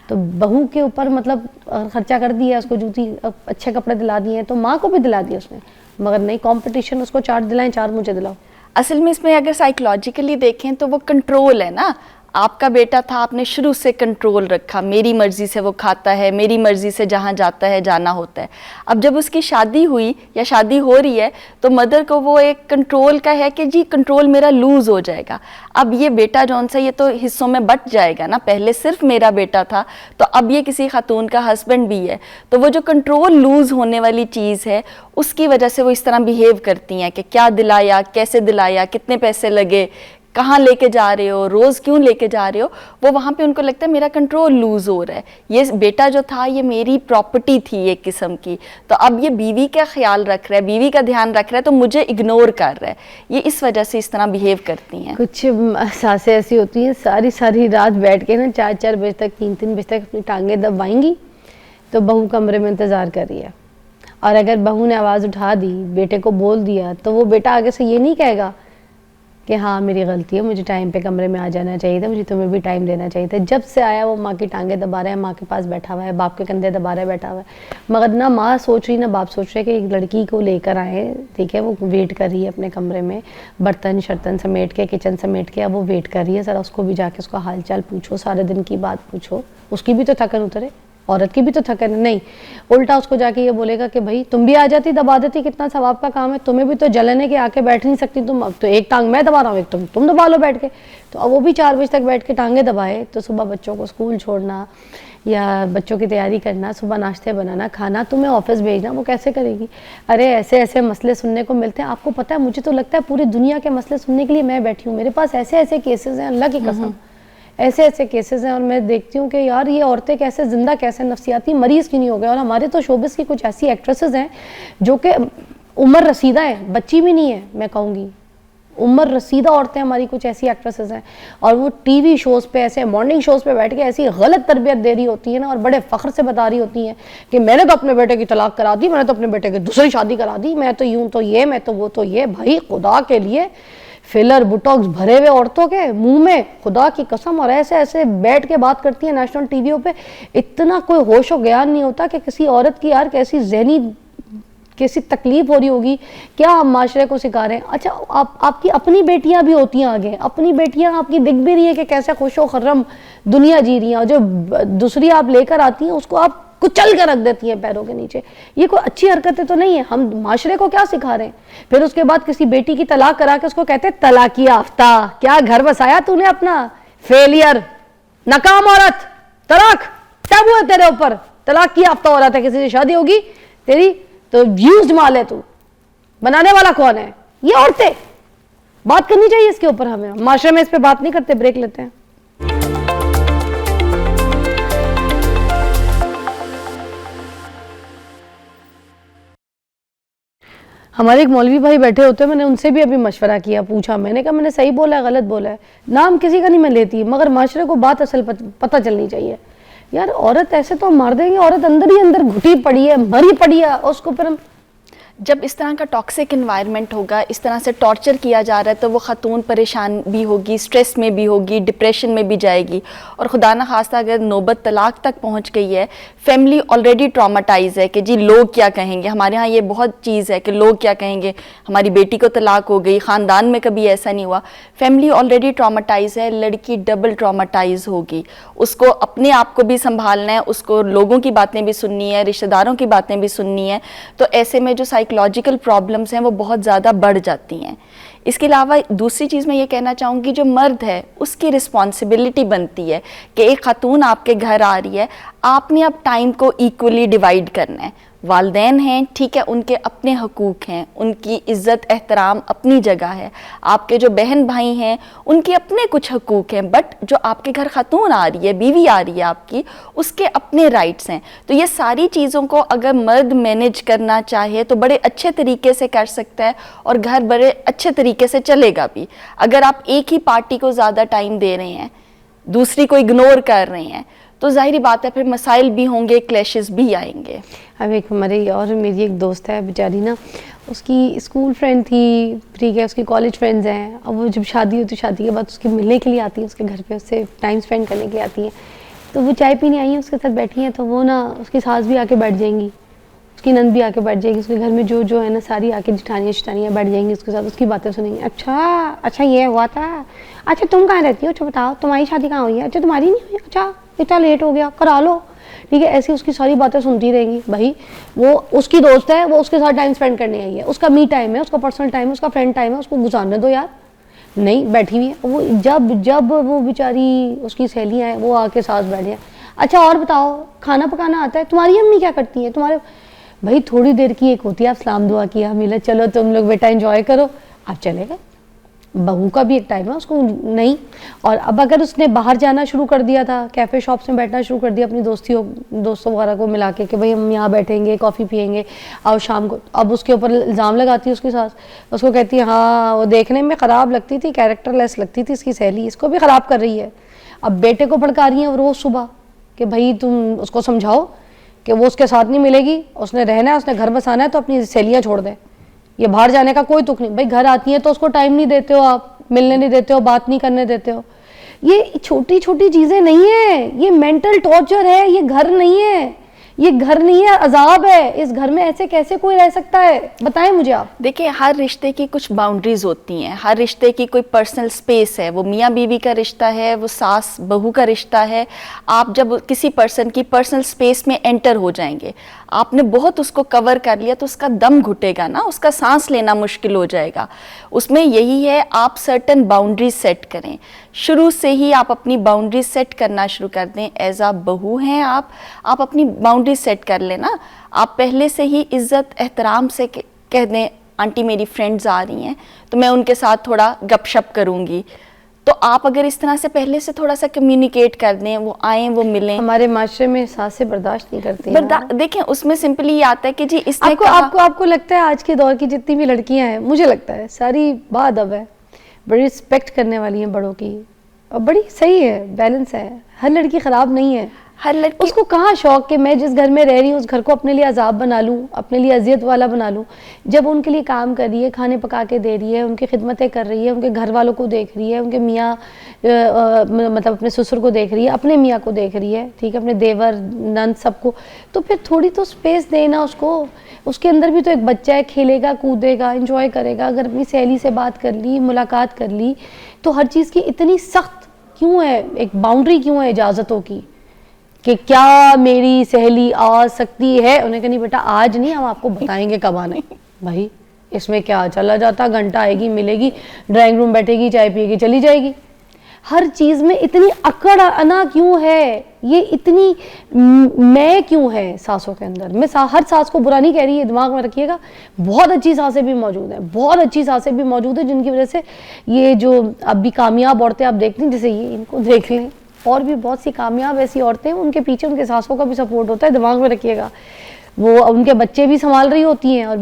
तो बहू के ऊपर मतलब खर्चा कर दिया, उसको जूती अच्छे कपड़े दिला दिए, तो माँ को भी दिला दिया उसने, मगर नहीं कंपटीशन, उसको 4 दिलाएं 4 मुझे दिलाओ। असल में इसमें अगर साइकोलॉजिकली देखें तो वो कंट्रोल है ना। आपका बेटा था, आपने शुरू से कंट्रोल रखा, मेरी मर्जी से वो खाता है, मेरी मर्जी से जहाँ जाता है जाना होता है। अब जब उसकी शादी हुई या शादी हो रही है तो मदर को वो एक कंट्रोल का है कि जी कंट्रोल मेरा लूज़ हो जाएगा। अब ये बेटा जौन सा ये तो हिस्सों में बट जाएगा ना, पहले सिर्फ मेरा बेटा था तो अब ये किसी खातून का हस्बैंड भी है, तो वो जो कंट्रोल लूज़ होने वाली चीज़ है उसकी वजह से वो इस तरह बिहेव करती हैं कि क्या दिलाया, कैसे दिलाया, कितने पैसे लगे, कहाँ लेके जा रहे हो, रोज़ क्यों लेके जा रहे हो। वो वहाँ पे उनको लगता है मेरा कंट्रोल लूज़ हो रहा है, ये बेटा जो था ये मेरी प्रॉपर्टी थी एक किस्म की, तो अब ये बीवी का ख्याल रख रहा है, बीवी का ध्यान रख रहा है, तो मुझे इग्नोर कर रहा है। ये इस वजह से इस तरह बिहेव करती हैं। कुछ सासें ऐसी होती हैं सारी सारी रात बैठ के ना 4-4 बजे तक 3-3 बजे तक अपनी टांगें दबाएंगी, तो बहू कमरे में इंतज़ार कर रही है, और अगर बहू ने आवाज़ उठा दी, बेटे को बोल दिया, तो वो बेटा आगे से ये नहीं कहेगा कि हाँ मेरी गलती है, मुझे टाइम पे कमरे में आ जाना चाहिए था, मुझे तुम्हें भी टाइम देना चाहिए था। जब से आया वो माँ की टांगें दबा रहा है, माँ के पास बैठा हुआ है, बाप के कंधे दबा रहा है, बैठा हुआ है, मगर ना माँ सोच रही ना बाप सोच रहे कि एक लड़की को लेकर आए, ठीक है, वो वेट कर रही है अपने कमरे में, बर्तन शर्तन समेट के, किचन समेट के, अब वो वेट कर रही है, ज़रा उसको भी जाके उसका हाल चाल पूछो, सारे दिन की बात पूछो, उसकी भी तो थकन उतरे, औरत की भी तो थकन नहीं। उल्टा उसको जाके ये बोलेगा कि भाई तुम भी आ जाती, दबा देती, कितना सवाब का काम है, तुम्हें भी तो जलने के आके बैठ नहीं सकती तुम, अब तो एक टांग मैं दबा रहा हूँ, एक तुम दबा लो बैठ के। तो अब वो भी 4 बजे तक बैठ के टांगे दबाए, तो सुबह बच्चों को स्कूल छोड़ना या बच्चों की तैयारी करना, सुबह नाश्ते बनाना, खाना, तुम्हें ऑफिस भेजना, वो कैसे करेगी। अरे ऐसे ऐसे मसले सुनने को मिलते हैं, आपको पता है, मुझे तो लगता है पूरी दुनिया के मसले सुनने के लिए मैं बैठी हूँ, मेरे पास ऐसे ऐसे केसेस हैं, अल्लाह की कसम, ऐसे ऐसे केसेस हैं, और मैं देखती हूँ कि यार ये औरतें कैसे जिंदा, कैसे नफ्सियाती मरीज़ क्यों नहीं हो गए। और हमारे तो शोबिस की कुछ ऐसी एक्ट्रेसेस हैं जो कि उम्र रसीदा है, बच्ची भी नहीं है, मैं कहूँगी उम्र रसीदा औरतें हमारी कुछ ऐसी एक्ट्रेसेस हैं, और वो टीवी शोज़ पे ऐसे मॉर्निंग शोज़ पे बैठ के ऐसी गलत तरबियत दे रही होती है ना, और बड़े फ़ख्र से बता रही होती हैं कि मैंने तो अपने बेटे की तलाक करा दी, मैंने तो अपने बेटे की दूसरी शादी करा दी, मैं तो यूँ तो ये, मैं तो वो तो ये। भाई खुदा के लिए फिलर बुटॉक्स भरे हुए औरतों के मुंह में, खुदा की कसम, और ऐसे ऐसे बैठ के बात करती है नेशनल टीवीओ पे। इतना कोई होश और ज्ञान नहीं होता कि किसी औरत की यार कैसी जहनी कैसी तकलीफ हो रही होगी, क्या हम माशरे को सिखा रहे हैं। अच्छा आपकी अपनी बेटियां भी होती हैं आगे, अपनी बेटियां आपकी दिख भी रही है कि कैसे खुशो खर्रम दुनिया जी रही हैं, और जो दूसरी आप लेकर आती हैं उसको आप कुचल कर रख देती हैं पैरों के नीचे। ये कोई अच्छी हरकतें तो नहीं है, हम माशरे को क्या सिखा रहे हैं। फिर उसके बाद किसी बेटी की तलाक करा के उसको कहते हैं तलाकी याफ्ता, क्या घर बसाया तूने अपना, फेलियर, नाकाम औरत, तलाक, टैबू है तेरे ऊपर, तलाक की याफ्ता औरत है, किसी से शादी होगी तेरी तो यूज्ड माल है तू, बनाने वाला कौन है? ये औरतें। बात करनी चाहिए इसके ऊपर, हमें माशरे में इस पे बात नहीं करते, ब्रेक लेते हैं। हमारे एक मौलवी भाई बैठे होते हैं, मैंने उनसे भी अभी मशवरा किया, पूछा, मैंने कहा मैंने सही बोला है गलत बोला है? नाम किसी का नहीं मैं लेती, मगर माशरे को बात असल पता चलनी चाहिए। यार औरत ऐसे तो हम मार देंगे, औरत अंदर ही अंदर घुटी पड़ी है, मरी पड़ी है, उसको फिर हम जब इस तरह का टॉक्सिक इन्वायरमेंट होगा, इस तरह से टॉर्चर किया जा रहा है, तो वो ख़ातून परेशान भी होगी, स्ट्रेस में भी होगी, डिप्रेशन में भी जाएगी। और खुदा न खास्ता अगर नौबत तलाक तक पहुंच गई है, फैमिली ऑलरेडी ट्रॉमाटाइज है कि जी लोग क्या कहेंगे। हमारे यहाँ ये बहुत चीज़ है कि लोग क्या कहेंगे, हमारी बेटी को तलाक हो गई, ख़ानदान में कभी ऐसा नहीं हुआ। फैमिली ऑलरेडी ट्रॉमाटाइज है, लड़की डबल ट्रॉमाटाइज होगी। उसको अपने आप को भी संभालना है, उसको लोगों की बातें भी सुननी है, रिश्तेदारों की बातें भी सुननी है। तो ऐसे में जो साइकोलॉजिकल प्रॉब्लम्स हैं वो बहुत ज़्यादा बढ़ जाती हैं। इसके अलावा दूसरी चीज़ मैं ये कहना चाहूँगी, जो मर्द है उसकी रिस्पॉन्सिबिलिटी बनती है कि एक खातून आपके घर आ रही है, आपने अब टाइम को इक्वली डिवाइड करना है। वालिदैन हैं, ठीक है, उनके अपने हकूक़ हैं, उनकी इज़्ज़त एहतराम अपनी जगह है। आपके जो बहन भाई हैं उनके अपने कुछ हकूक़ हैं, बट जो आपके घर खातून आ रही है, बीवी आ रही है आपकी, उसके अपने राइट्स हैं। तो ये सारी चीज़ों को अगर मर्द मैनेज करना चाहे तो बड़े अच्छे तरीके से कर सकता है और घर बड़े अच्छे तरीके से चलेगा भी। अगर आप एक ही पार्टी को ज़्यादा टाइम दे रहे हैं, दूसरी को इग्नोर कर रहे हैं, तो जाहिर बात है फिर मसाइल भी होंगे, क्लैशेस भी आएंगे। अब एक हमारी और मेरी एक दोस्त है बेचारी ना, उसकी स्कूल फ्रेंड थी, ठीक है, उसकी कॉलेज फ्रेंड्स हैं। अब वो जब शादी होती, शादी के बाद उसके मिलने के लिए आती है, उसके घर पे उससे टाइम स्पेंड करने के लिए आती है। तो वो चाय पीने आई है, उसके साथ बैठी हैं, तो वो ना उसकी सास भी आके बैठ जाएंगी, उसकी नंद भी आके बैठ जाएगी, उसके घर में जो है ना सारी आके जिठानियाँ बैठ जाएंगी उसके साथ, उसकी बातें सुनेंगी। अच्छा ये हुआ था, अच्छा तुम कहाँ रहती हो, अच्छा बताओ तुम्हारी शादी कहाँ हुई है, अच्छा तुम्हारी नहीं हुई, अच्छा इतना लेट हो गया, करा लो, ठीक है। ऐसी उसकी सारी बातें सुनती रहेंगी। भाई वो उसकी दोस्त है, वो उसके साथ टाइम स्पेंड करने आई है, उसका मी टाइम है, उसका पर्सनल टाइम है, उसका फ्रेंड टाइम है, उसको गुजारने दो यार। नहीं, बैठी हुई है वो, जब वो बेचारी उसकी सहेलियाँ हैं वो आके साथ बैठ जाए, अच्छा और बताओ खाना पकाना आता है, तुम्हारी अम्मी क्या करती है, तुम्हारे भाई थोड़ी देर की एक होती है, आप सलाम दुआ किया, मिला, चलो तुम लोग बेटा एंजॉय करो, आप चले गए। बहू का भी एक टाइम है, उसको नहीं। और अब अगर उसने बाहर जाना शुरू कर दिया था, कैफ़े शॉप्स में बैठना शुरू कर दिया अपनी दोस्तों वगैरह को मिला के कि भाई हम यहाँ बैठेंगे, कॉफ़ी पियेंगे और शाम को, अब उसके ऊपर इल्ज़ाम लगाती है उसके साथ, उसको कहती है हाँ वो देखने में ख़राब लगती थी, कैरेक्टरलेस लगती थी इसकी सहेली, इसको भी ख़राब कर रही है। अब बेटे को भड़का रही है रोज़ सुबह कि भाई तुम उसको समझाओ कि वो उसके साथ नहीं मिलेगी, उसने रहना है, उसने घर बसाना है, तो अपनी सहेलियाँ छोड़ दे, ये बाहर जाने का कोई तुक नहीं। भाई घर आती है तो उसको टाइम नहीं देते हो, आप मिलने नहीं देते हो, बात नहीं करने देते हो। ये छोटी छोटी चीज़ें नहीं है, ये मेंटल टॉर्चर है, ये घर नहीं है, ये घर नहीं है, अजाब है। इस घर में ऐसे कैसे कोई रह सकता है, बताएं मुझे आप। देखिए, हर रिश्ते की कुछ बाउंड्रीज होती हैं, हर रिश्ते की कोई पर्सनल स्पेस है। वो मियाँ बीवी का रिश्ता है, वो सास बहू का रिश्ता है। आप जब किसी पर्सन की पर्सनल स्पेस में एंटर हो जाएंगे, आपने बहुत उसको कवर कर लिया, तो उसका दम घुटेगा ना, उसका सांस लेना मुश्किल हो जाएगा। उसमें यही है, आप सर्टन बाउंड्रीज सेट करें, शुरू से ही आप अपनी बाउंड्रीज सेट करना शुरू कर दें। एज आ बहू हैं आप अपनी बाउंड्रीज सेट कर लेना। आप पहले से ही इज़्ज़त एहतराम से कह दें, आंटी मेरी फ्रेंड्स आ रही हैं तो मैं उनके साथ थोड़ा गपशप करूँगी। तो आप अगर इस तरह से पहले से थोड़ा सा कम्युनिकेट कर दें, वो आएँ, वो मिलें। हमारे माशरे में सासें बर्दाश्त नहीं करती देखें, उसमें सिंपली ये आता है कि जी इसने आपको लगता है आज के दौर की जितनी भी लड़कियां हैं, मुझे लगता है सारी बाअदब है, बड़ी रिस्पेक्ट करने वाली हैं बड़ों की, और बड़ी सही है, बैलेंस है। हर लड़की ख़राब नहीं है, हर लड़की उसको कहाँ शौक कि मैं जिस घर में रह रही हूँ उस घर को अपने लिए अजाब बना लूँ, अपने लिए अजियत वाला बना लूँ। जब उनके लिए काम कर रही है, खाने पका के दे रही है, उनकी खिदमतें कर रही है, उनके घर वालों को देख रही है, उनके मियाँ मतलब अपने ससुर को देख रही है, अपने मियाँ को देख रही है, ठीक है, अपने देवर नंद सबको, तो फिर थोड़ी तो स्पेस देना उसको। उसके अंदर भी तो एक बच्चा है, खेलेगा कूदेगा इंजॉय करेगा। अगर अपनी सहेली से बात कर ली, मुलाकात कर ली, तो हर चीज़ की इतनी सख्त क्यों है, एक बाउंड्री क्यों है इजाज़तों की कि क्या मेरी सहेली आ सकती है? उन्हें कहा नहीं बेटा आज नहीं, हम आपको बताएंगे कब आना है। भाई इसमें क्या चला जाता, घंटा आएगी, मिलेगी, ड्राइंग रूम बैठेगी, चाय पिएगी, चली जाएगी। हर चीज़ में इतनी अकड़ अना क्यों है, ये इतनी मैं क्यों है सासों के अंदर। मैं हर सास को बुरा नहीं कह रही है, दिमाग में रखिएगा, बहुत अच्छी सासें भी मौजूद हैं, बहुत अच्छी सासें भी मौजूद हैं, जिनकी वजह से ये जो अभी कामयाब औरतें आप देखते हैं, जैसे ये इनको देख लें, और भी बहुत सी कामयाब ऐसी औरतें हैं, उनके पीछे उनके सासों का भी सपोर्ट होता है, दिमाग में रखिएगा। वो उनके बच्चे भी संभाल रही होती हैं और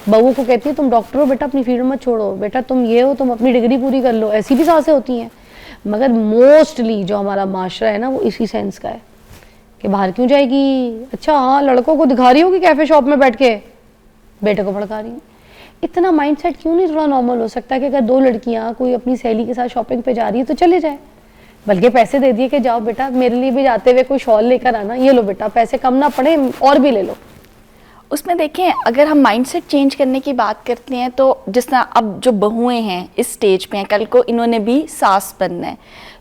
बहू को कहती है तुम डॉक्टर हो बेटा, अपनी फील्ड मत छोड़ो बेटा, तुम ये हो, तुम अपनी डिग्री पूरी कर लो, ऐसी भी सासें होती हैं। मगर मोस्टली जो हमारा माशरा है ना, वो इसी सेंस का है कि बाहर क्यों जाएगी, अच्छा हाँ लड़कों को दिखा रही होगी कैफे शॉप में बैठ के, बेटे को भड़का रही है। इतना माइंडसेट क्यों नहीं थोड़ा नॉर्मल हो सकता है कि अगर दो लड़कियां कोई अपनी सहेली के साथ शॉपिंग पे जा रही है तो चले जाए, बल्कि पैसे दे दिए कि जाओ बेटा मेरे लिए भी जाते हुए कोई शॉल लेकर आना, ये लो बेटा, पैसे कम ना पड़े और भी ले लो। उसमें देखें, अगर हम माइंडसेट चेंज करने की बात करते हैं तो जिस तरह अब जो बहुएं हैं इस स्टेज पे हैं, कल को इन्होंने भी सास बनना है,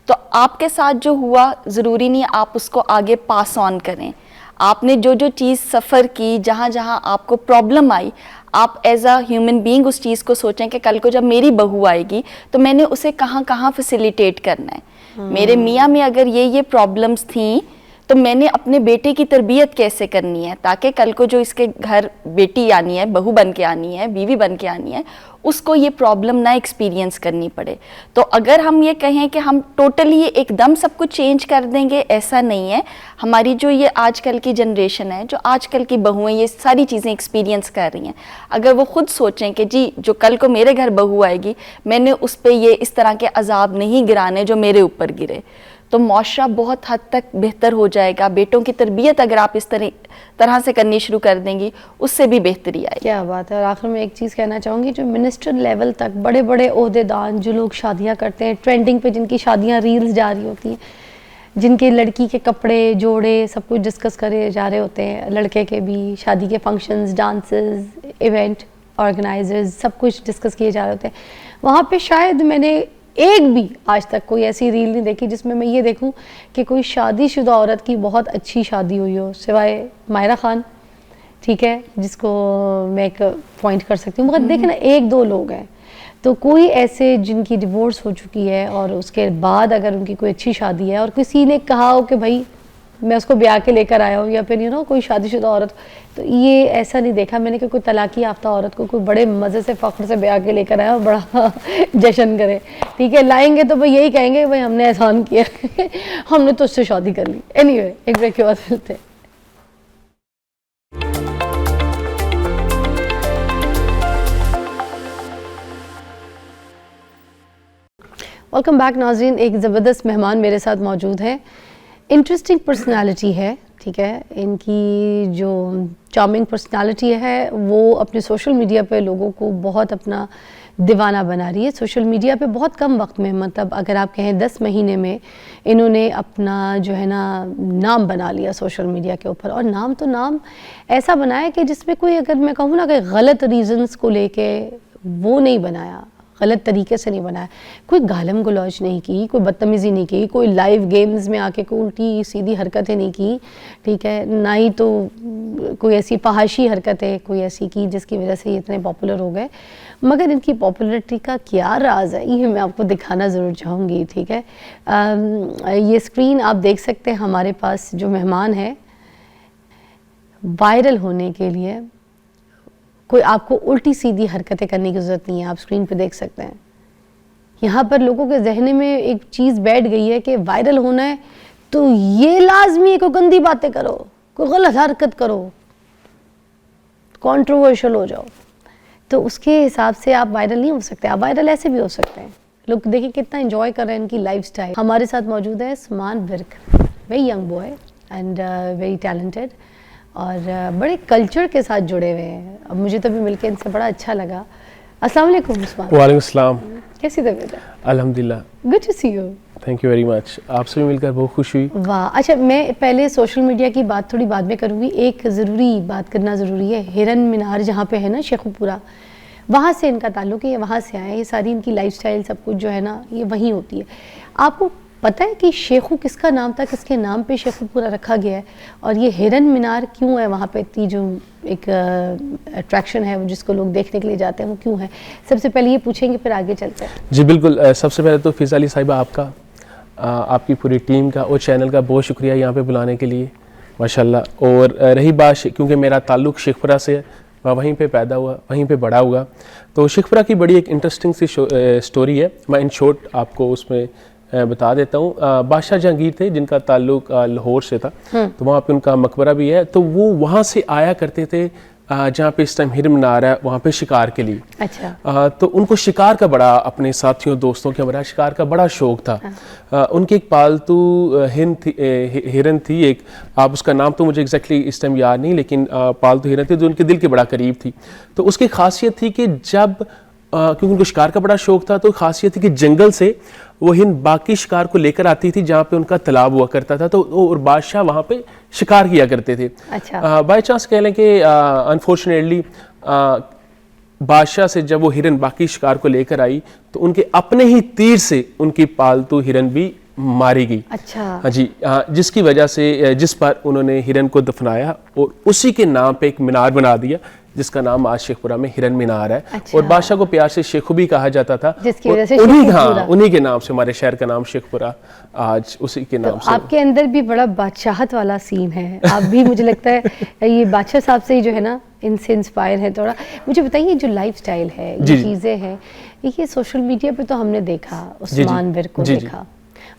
तो आपके साथ जो हुआ ज़रूरी नहीं आप उसको आगे पास ऑन करें। आपने जो जो चीज़ सफ़र की, जहाँ जहाँ आपको प्रॉब्लम आई, आप एज अ ह्यूमन बीइंग उस चीज़ को सोचें कि कल को जब मेरी बहू आएगी तो मैंने उसे कहाँ कहाँ फैसिलिटेट करना है। मेरे मियाँ में अगर ये प्रॉब्लम्स थी तो मैंने अपने बेटे की तरबियत कैसे करनी है, ताकि कल को जो इसके घर बेटी आनी है, बहू बन के आनी है, बीवी बन के आनी है, उसको ये प्रॉब्लम ना एक्सपीरियंस करनी पड़े। तो अगर हम ये कहें कि हम टोटली एकदम सब कुछ चेंज कर देंगे, ऐसा नहीं है। हमारी जो ये आजकल की जनरेशन है, जो आजकल की बहुएं ये सारी चीज़ें एक्सपीरियंस कर रही हैं, अगर वो खुद सोचें कि जी जो कल को मेरे घर बहू आएगी मैंने उस पर ये इस तरह के अजाब नहीं गिराने जो मेरे ऊपर गिरे, तो माशरा बहुत हद तक बेहतर हो जाएगा। बेटों की तरबियत अगर आप इस तरह से करनी शुरू कर देंगी, उससे भी बेहतरी आएगी। क्या बात है। और आखिर में एक चीज़ कहना चाहूँगी, जो मिनिस्टर लेवल तक बड़े बड़े ओहदेदार जो लोग शादियाँ करते हैं, ट्रेंडिंग पे जिनकी शादियाँ रील्स जा रही होती हैं, जिनके लड़की के कपड़े जोड़े सब कुछ डिस्कस करे जा रहे होते हैं, लड़के के भी शादी के फंक्शंस, डांसेस, इवेंट ऑर्गेनाइजर्स सब कुछ डिस्कस किए जा रहे होते हैं, वहाँ पे शायद मैंने एक भी आज तक कोई ऐसी रील नहीं देखी जिसमें मैं ये देखूं कि कोई शादीशुदा औरत की बहुत अच्छी शादी हुई हो, सिवाय मायरा खान, ठीक है, जिसको मैं एक पॉइंट कर सकती हूँ, मगर देखें ना एक दो लोग हैं, तो कोई ऐसे जिनकी डिवोर्स हो चुकी है और उसके बाद अगर उनकी कोई अच्छी शादी है और किसी ने कहा हो कि भाई मैं उसको ब्याह के लेकर आया हूँ, या फिर कोई शादीशुदा औरत, तो ये ऐसा नहीं देखा मैंने कि कोई तलाक़ी याफ्ता औरत को कोई बड़े मज़े से फ़ख्र से ब्याह के लेकर आया और बड़ा जश्न करे। ठीक है, लाएंगे तो भाई यही कहेंगे भाई हमने एहसान किया हमने तो उससे शादी कर ली। एनीवे, एक ब्रेक के बाद मिलते हैं। वेलकम बैक नाज़रीन। एक ज़बरदस्त मेहमान मेरे साथ मौजूद है, इंटरेस्टिंग पर्सनालिटी है, ठीक है, इनकी जो चार्मिंग पर्सनालिटी है वो अपने सोशल मीडिया पे लोगों को बहुत अपना दीवाना बना रही है। सोशल मीडिया पे बहुत कम वक्त में, मतलब अगर आप कहें 10 महीने में, इन्होंने अपना जो है ना नाम बना लिया सोशल मीडिया के ऊपर। और नाम तो नाम ऐसा बनाया कि जिसमें कोई, अगर मैं कहूँ ना कि गलत रीज़न्स को लेके वो नहीं बनाया, गलत तरीके से नहीं बनाया, कोई गालम गलौज नहीं की, कोई बदतमीज़ी नहीं की, कोई लाइव गेम्स में आके कोई उल्टी सीधी हरकतें नहीं की, ठीक है, ना ही तो कोई ऐसी फहाशी हरकतें कोई ऐसी की जिसकी वजह से ये इतने पॉपुलर हो गए। मगर इनकी पॉपुलरिटी का क्या राज है ये मैं आपको दिखाना ज़रूर चाहूँगी। ठीक है, ये स्क्रीन आप देख सकते हैं, हमारे पास जो मेहमान है, वायरल होने के लिए कोई आपको उल्टी सीधी हरकतें करने की ज़रूरत नहीं है। आप स्क्रीन पे देख सकते हैं, यहाँ पर लोगों के जहन में एक चीज़ बैठ गई है कि वायरल होना है तो ये लाजमी है, कोई गंदी बातें करो, कोई गलत हरकत करो, कंट्रोवर्शियल हो जाओ, तो उसके हिसाब से आप वायरल नहीं हो सकते। आप वायरल ऐसे भी हो सकते हैं। लोग देखिए कितना एंजॉय कर रहे हैं इनकी लाइफस्टाइल। हमारे साथ मौजूद है Suman Virk, very young boy and very talented, और बड़े कल्चर के साथ जुड़े हुए हैं। अब मुझे तो भी मिलके इनसे बड़ा अच्छा लगा। अस्सलाम वालेकुम उस्मान। वालेकुम अस्सलाम। कैसी तबीयत है? अल्हम्दुलिल्लाह। Good to see you. Thank you very much. आपसे भी मिलकर बहुत खुश हुई। वाह। अच्छा, मैं पहले सोशल मीडिया की बात थोड़ी बाद में करूँगी, एक ज़रूरी बात करना ज़रूरी है। हिरन मीनार जहाँ पे है ना शेखुपुरा, वहाँ से इनका ताल्लुक़ है, ये वहाँ से आए, ये सारी इनकी लाइफस्टाइल सब कुछ जो है ना ये वहीं होती है। आपको पता है कि शेखू किसका नाम था, किसके नाम पे शेखुपुरा रखा गया है, और ये हिरन मीनार क्यों है वहाँ पे, इतनी जो एक अट्रैक्शन है जिसको लोग देखने के लिए जाते हैं वो क्यों है? सबसे पहले ये पूछेंगे फिर आगे चलते हैं। जी बिल्कुल। सबसे पहले तो फ़िज़ा अली साहिबा आपका आपकी पूरी टीम का और चैनल का बहुत शुक्रिया यहाँ पे बुलाने के लिए माशाल्लाह। और रही बात क्योंकि मेरा ताल्लुक़ शेखपुरा से है, मैं वहीं पे पैदा हुआ, वहीं पे बड़ा हुआ, तो शेखपुरा की बड़ी एक इंटरेस्टिंग सी स्टोरी है। मैं इन शॉर्ट आपको उसमें बता देता हूँ। बादशाह जहांगीर थे जिनका ताल्लुक़ लाहौर से था, तो वहाँ पे उनका मकबरा भी है। तो वो वहाँ से आया करते थे जहाँ पे इस टाइम हिरन मना रहा है, वहाँ पे शिकार के लिए। अच्छा। तो उनको शिकार का बड़ा, अपने साथियों दोस्तों के हमारा शिकार का बड़ा शौक था। उनकी एक पालतू हिरन थी एक, आप उसका नाम तो मुझे एग्जैक्टली इस टाइम याद नहीं, लेकिन पालतू हिरन थी जो उनके दिल के बड़ा करीब थी। तो उसकी खासियत थी कि जब क्योंकि उनको शिकार का बड़ा शौक था, तो खासियत थी कि जंगल से वो हिरन बाकी शिकार को लेकर आती थी जहाँ पे उनका तालाब हुआ करता था, तो और बादशाह वहाँ पे शिकार किया करते थे। अच्छा। बाई चांस कह लें कि अनफॉर्चुनेटली बादशाह से जब वो हिरन बाकी शिकार को लेकर आई, तो उनके अपने ही तीर से उनकी पालतू हिरन भी मारी गई। अच्छा। हाँ जी, जिसकी वजह से जिस पर उन्होंने हिरन को दफनाया और उसी के नाम पे एक मीनार बना दिया जिसका नाम आज शेखपुरा में हिरन मीनार है। अच्छा। और बादशाह को प्यार से शेखू भी कहा जाता था, जिसकी वजह से उन्हीं के नाम से हमारे शहर का नाम शेखपुरा आज उसी के नाम तो से। आपके अंदर भी बड़ा बादशाहत वाला सीन है, आप भी मुझे लगता है ये बादशाह साहब से ही जो है ना, इनसे इंस्पायर है थोड़ा। मुझे बताइए जो लाइफस्टाइल है, ये चीज़ें हैं, ये सोशल मीडिया पे तो हमने देखा उस्मान विर्क को देखा,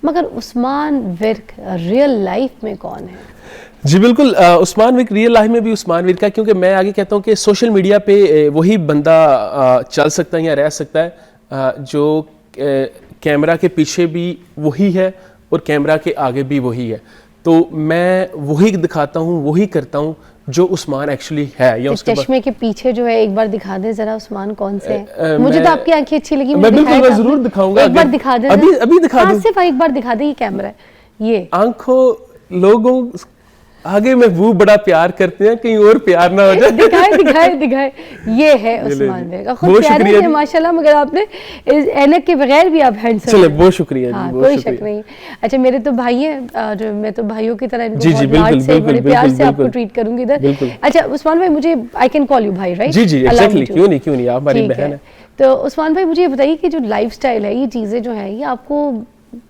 मगर उस्मान विर्क रियल लाइफ में कौन है? जी बिल्कुल, उस्मान विर्क रियल लाइफ में भी उस्मान विर्क है, क्योंकि मैं आगे कहता हूँ कि सोशल मीडिया पे वही बंदा चल सकता है या रह सकता है जो कैमरा के पीछे भी वही है और कैमरा के आगे भी वही है। तो मैं वही दिखाता हूँ, वही करता हूँ जो उस्मान एक्चुअली है। या उसके चश्मे के पीछे जो है, एक बार दिखा दें जरा उस्मान कौन से है। मुझे तो आपकी आंखें अच्छी लगी, मैं बिल्कुल मैं जरूर दिखाऊंगा। एक बार दिखा दें, अभी दिखा दूं, सिर्फ एक बार दिखा दें। ये कैमरा है, ये आंखों लोगों आगे में वो बड़ा प्यार करते हैं, कहीं और प्यार ना हो जाए। दिखाए ये है उस्मान विर्क, खुद प्यारे हैं माशाल्लाह, मगर आपने ऐनक के बगैर भी आप हैंडसम। चलिए बहुत शुक्रिया। हाँ, कोई शक नहीं। अच्छा, मेरे तो भाई हैं और मैं तो भाइयों की तरह इनको बहुत लाड से, बड़े प्यार से आपको ट्रीट करूंगी इधर। अच्छा उस्मान भाई, मुझे आई कैन कॉल यू भाई, राइट? जी एग्जैक्टली, क्यों नहीं, आप हमारी बहन है। तो उस्मान भाई मुझे ये बताइए कि जो लाइफस्टाइल है, ये चीजें जो है, ये आपको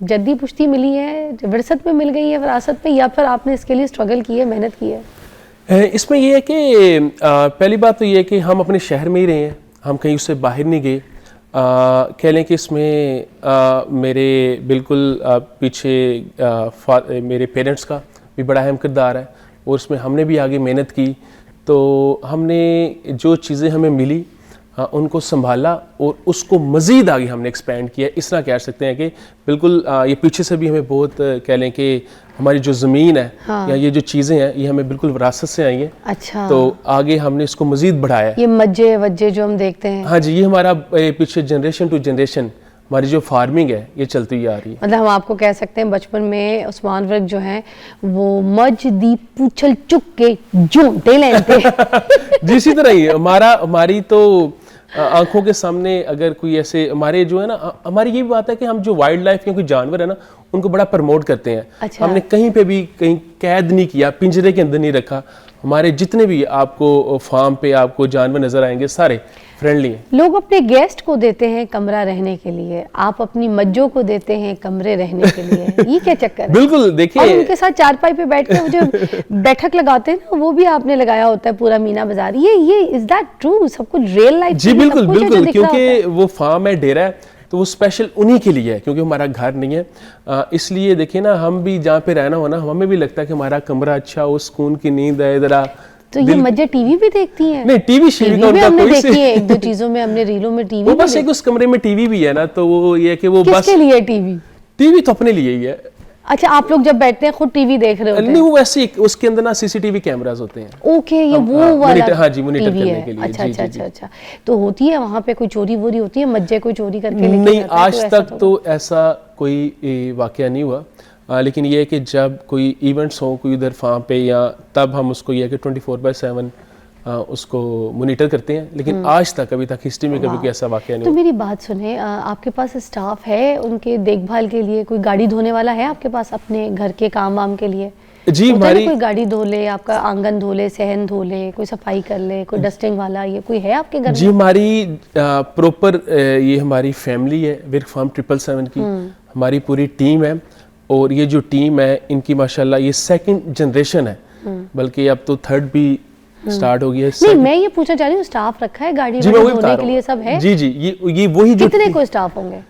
जद्दी पुश्ती मिली है, विरासत में मिल गई है, विरासत में, या फिर आपने इसके लिए स्ट्रगल की है, मेहनत की है? इसमें ये है कि पहली बात तो ये है कि हम अपने शहर में ही रहे हैं, हम कहीं उससे बाहर नहीं गए। कह लें कि इसमें मेरे बिल्कुल पीछे मेरे पेरेंट्स का भी बड़ा अहम किरदार है, और उसमें हमने भी आगे मेहनत की। तो हमने जो चीज़ें हमें मिली उनको संभाला और उसको मज़ीद आगे हमने एक्सपेंड किया। इस तरह कह सकते हैं कि बिल्कुल ये पीछे से भी हमें बहुत कह लें कि हमारी जो ज़मीन है, हाँ। या ये जो चीज़ें हैं, ये हमें बिल्कुल विरासत से आई हैं। अच्छा। तो आगे हमने इसको मज़ीद बढ़ाया। ये मज्जे वज्जे जो हम देखते हैं, हाँ जी, ये हमारा पीछे जनरेशन टू जनरेशन हमारी जो फार्मिंग है ये चलती ही आ रही है। मतलब हम आपको कह सकते हैं बचपन में उस्मान विर्क जो है वो मज दी पूछल चुक के झूठे लेते जी इसी तरह ही हमारी तो आंखों के सामने अगर कोई ऐसे हमारे जो है ना, हमारी ये बात है कि हम जो वाइल्ड लाइफ के कोई जानवर है ना, उनको बड़ा प्रमोट करते हैं। अच्छा। हमने कहीं पे भी कहीं कैद नहीं किया, पिंजरे के अंदर नहीं रखा। हमारे जितने भी आपको फार्म पे आपको जानवर नजर आएंगे सारे फ्रेंडली हैं। लोग अपने गेस्ट को देते हैं कमरा रहने के लिए, आप अपनी मज्जों को देते हैं कमरे रहने के लिए, ये क्या चक्कर है? बिल्कुल, देखिए, और उनके साथ चारपाई पे बैठ के वो जो बैठक लगाते हैं ना, वो भी आपने लगाया होता है पूरा मीना बाजार। ये इज दैट ट्रू? सब कुछ रियल लाइफ? जी बिल्कुल, क्योंकि वो फार्म है, डेरा है, तो वो स्पेशल उन्हीं के लिए है, क्योंकि हमारा घर नहीं है। इसलिए देखिए ना, हम भी जहाँ पे रहना हो ना, हमें भी लगता है कि हमारा कमरा अच्छा हो, सुकून की नींद है जरा। तो ये मज्जे टीवी भी देखती हैं? नहीं, टीवी का उनका हमने कोई देखी है, एक दो चीजों में हमने रीलों में टीवी वो बस एक उस कमरे में टीवी भी है ना, तो वो ये है कि वो बस किसके लिए टीवी तो अपने लिए ही है। अच्छा, आप लोग जब बैठते हैं खुद टीवी देख रहे होते हैं? नहीं, वो वैसे उसके अंदर ना सीसीटीवी कैमरास होते हैं। ओके, ये वो वाला हाँ जी, मॉनिटर टीवी करने है। के लिए। अच्छा। तो होती है वहाँ पे कोई चोरी वोरी होती है? मज्जे कोई चोरी करके लेके नहीं, जाता है? आज तक तो ऐसा कोई वाकया नहीं हुआ। लेकिन ये है कि जब कोई इवेंट्स हो कोई उधर फार्म पे, या तब हम उसको ये है कि 24/7 उसको मॉनिटर करते हैं। लेकिन आज तक अभी तक हिस्ट्री में कभी कोई ऐसा वाकया नहीं तो हुआ। मेरी बात सुने, आपके पास स्टाफ है उनके देखभाल के लिए? कोई गाड़ी धोने वाला है आपके पास अपने घर के काम वाम के लिए? जी हमारी कोई गाड़ी धो ले, आपका आंगन धो ले, सहन धो ले, कोई सफाई कर ले, कोई डस्टिंग वाला, ये कोई है आपके घर? जी हमारी प्रॉपर ये हमारी फैमिली है विर्क फार्म 777 की, हमारी पूरी टीम है। और ये जो टीम है इनकी माशाल्लाह ये सेकंड जनरेशन है, बल्कि अब तो थर्ड भी स्टार्ट हो गया है। नहीं, मैं ये पूछना चाह रही हूँ, स्टाफ रखा है गाड़ी जी मैं वही धोने बता के रहा लिए, हूँ। सब है? जी जी, ये वही जो कितने कोई स्टाफ होंगे?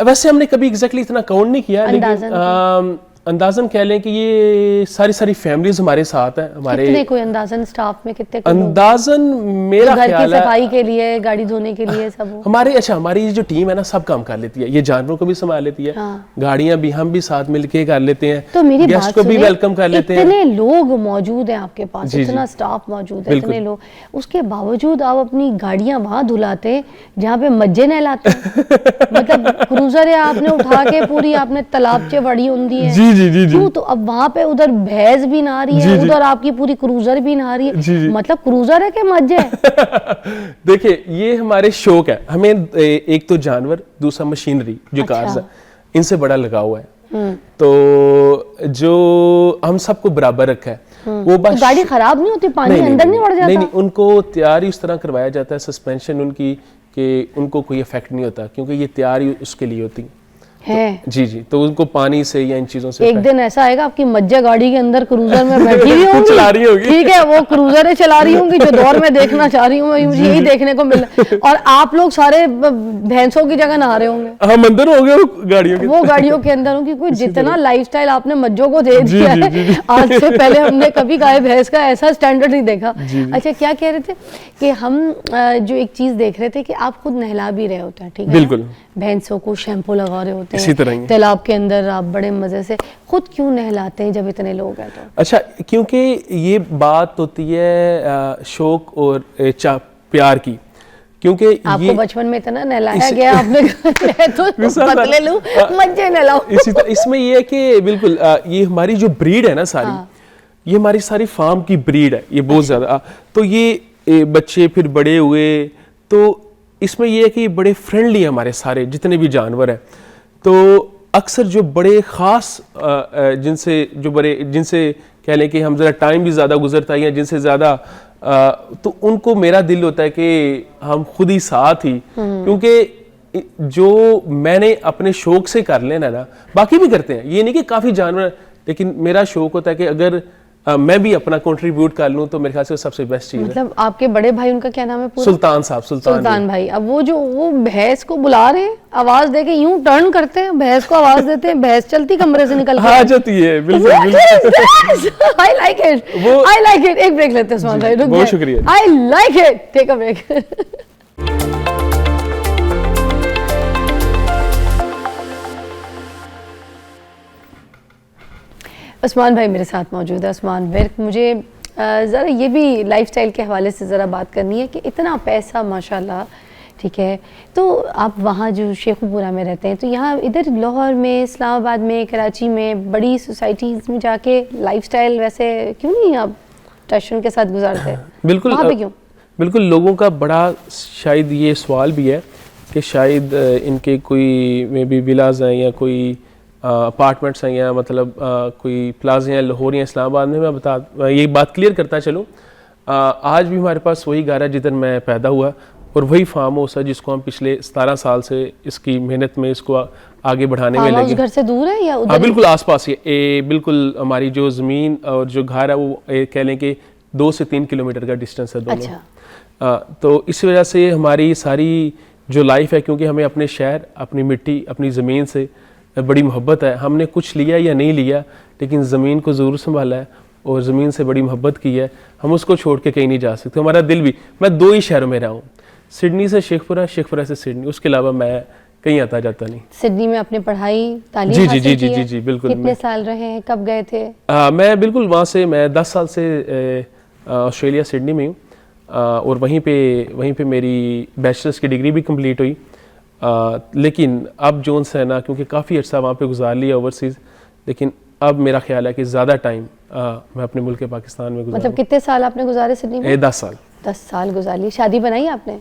वैसे हमने कभी एग्जैक्टली इतना काउंट नहीं किया, अंदाज़न लेकिन अंदाजन कह लें कि ये सारी फैमिलीज हमारे साथ हैं। हमारे कितने कोई अंदाजन स्टाफ में कितने कोई लोग? अंदाजन मेरा घर की ख्याल है सफाई के लिए, गाड़ी धोने के लिए सब हो? हमारी जो टीम है ना सब काम कर लेती है, ये जानवरों को भी संभाल लेती है, हाँ। गाड़ियां भी हम भी साथ मिलके कर लेते हैं, तो मेरी गेस्ट बात को भी सुने, वेलकम कर लेते हैं। इतने लोग मौजूद हैं आपके पास, जी, इतना जी। स्टाफ मौजूद है, बिल्कुल। इतने लोग, उसके बावजूद आप अपनी गाड़ियां वहां धुलाते हैं जहाँ पे मज्जे नहलाते हैं। मतलब क्रूजर है, आपने उठा के पूरी आपने तालाब चे बड़ी उंदी है। जी जी जी जी क्यों? तो अब वहां पे उधर भैंस भी नहा रही है, जी, जी। उधर आपकी पूरी क्रूजर भी नहा रही है। जी, जी। मतलब क्रूजर है कि मज्जे है? देखिए ये हमारे शौक है, हमें एक तो जानवर, दूसरा मशीनरी जो अच्छा। कार्स है, इनसे बड़ा लगाव हुआ है। तो जो हम सबको बराबर रखा है वो तो बस गाड़ी खराब नहीं होती? पानी अंदर नहीं बढ़ जाता? नहीं, उनको तैयार ही उस तरह करवाया जाता है, सस्पेंशन उनकी, कि उनको कोई इफेक्ट नहीं होता, क्योंकि ये तैयार ही उसके लिए होती है। जी जी। तो उनको पानी से या इन चीजों से एक दिन ऐसा आएगा आपकी मज्जा गाड़ी के अंदर क्रूजर में बैठी हुई होंगी, चला रही होगी। ठीक है, वो क्रूजर है चला रही होंगी, जो दौर में देखना चाह रही हूँ मैं, मुझे यही देखने को मिला। और आप लोग सारे भैंसों की जगह नहा रहे होंगे, हम अंदर हो गए वो गाड़ियों के। वो गाड़ियों के अंदर होंगी। कोई जितना लाइफस्टाइल आपने मज्जों को दे जी, दिया जी, है, जी, जी। आज से पहले हमने कभी गाय भैंस का ऐसा स्टैंडर्ड नहीं देखा। अच्छा, क्या कह रहे थे कि हम जो एक चीज देख रहे थे कि आप खुद नहला भी रहे होते हैं, ठीक है, बिल्कुल। भैंसों को शैम्पू लगा रहे होते इसी तरह ही। हैं तालाब के अंदर, आप बड़े मजे से खुद क्यों नहलाते हैं जब इतने लोग हैं? तो अच्छा, क्योंकि ये बात होती है शौक और प्यार की, क्योंकि आपको ये बचपन में इतना नहलाया गया, आपने कहा, तो पतले लूं, मज्जे नहलाओ। इसी तरह इसमें ये है कि बिल्कुल ये हमारी जो ब्रीड है ना सारी, हाँ। ये हमारी सारी फार्म की ब्रीड है, ये बहुत ज्यादा। तो ये बच्चे फिर बड़े हुए, तो इसमें ये है कि ये बड़े फ्रेंडली है हमारे सारे जितने भी जानवर हैं। तो अक्सर जो बड़े ख़ास जिनसे कह लें कि हम ज़रा टाइम भी ज़्यादा गुजरता है, या जिनसे ज़्यादा तो उनको मेरा दिल होता है कि हम खुद ही साथ ही, क्योंकि जो मैंने अपने शौक से कर लेना ना, बाकी भी करते हैं, ये नहीं कि काफ़ी जानवर, लेकिन मेरा शौक होता है कि अगर मैं भी अपना कंट्रीब्यूट कर लूं तो मेरे ख्याल से सबसे बेस्ट चीज़ है। मतलब आपके बड़े भाई, उनका क्या नाम है पूरा? सुल्तान साहब, सुल्तान भाई। अब वो भैंस को बुला रहे हैं, आवाज देके यूं टर्न करते हैं, भैंस को आवाज देते हैं, भैंस चलती कमरे से निकल हाँ जाती है, बिल्कुल बिल्कुल। I like it, I like it. एक ब्रेक लेते हैं उस्मान भाई, रुक बहुत शुक्रिया। I like it, take a break. Usman भाई मेरे साथ मौजूद है। उस्मान विर्क, मुझे ज़रा ये भी लाइफस्टाइल के हवाले से ज़रा बात करनी है कि इतना पैसा माशाल्लाह, ठीक है, तो आप वहाँ जो शेखुपुरा में रहते हैं, तो यहाँ इधर लाहौर में, इस्लामाबाद में, कराची में, बड़ी सोसाइटीज़ में जाके लाइफस्टाइल वैसे क्यों नहीं आप टशन के साथ गुजारते हैं? बिल्कुल, वहाँ पे क्यों? बिल्कुल, लोगों का बड़ा शायद ये सवाल भी है कि शायद इनके कोई मे बी विलाज हैं या कोई अपार्टमेंट्स हैं, या मतलब कोई प्लाजा हैं लाहौर या इस्लामाबाद में। मैं ये बात क्लियर करता चलूँ, आज भी हमारे पास वही घर है जिधर मैं पैदा हुआ, और वही फार्म हाउस है जिसको हम पिछले 17 साल से इसकी मेहनत में इसको आगे बढ़ाने में लगे। घर से दूर है या उधर? हाँ बिल्कुल आसपास ही, बिल्कुल हमारी जो ज़मीन और जो घर है वो कह लें कि 2 से 3 किलोमीटर का डिस्टेंस है दोनों। अच्छा। तो इस वजह से हमारी सारी जो लाइफ है, क्योंकि हमें अपने शहर, अपनी मिट्टी, अपनी ज़मीन से बड़ी मोहब्बत है। हमने कुछ लिया या नहीं लिया, लेकिन ज़मीन को ज़रूर संभाला है और ज़मीन से बड़ी मोहब्बत की है। हम उसको छोड़ के कहीं नहीं जा सकते। हमारा दिल भी, मैं 2 ही शहरों में रहा हूँ, सिडनी से शेखपुरा, शेखपुरा से सिडनी, उसके अलावा मैं कहीं आता जाता नहीं। सिडनी में आपने पढ़ाई तालीम जी हासिल जी जी की जी है? जी बिल्कुल। कितने साल रहे हैं, कब गए थे? मैं बिल्कुल वहाँ से, मैं 10 साल से ऑस्ट्रेलिया सिडनी में हूँ, और वहीं पे मेरी बैचलर्स की डिग्री भी कंप्लीट हुई। लेकिन अब जोन से है ना, क्योंकि काफ़ी अर्सा वहाँ पे गुजार लिया ओवरसीज़, लेकिन अब मेरा ख्याल है कि ज़्यादा टाइम मैं अपने मुल्क पाकिस्तान में गुजारूं। मतलब कितने साल आपने गुजारे सिडनी में? 10 साल। 10 साल गुजार ली। शादी बनाई आपने?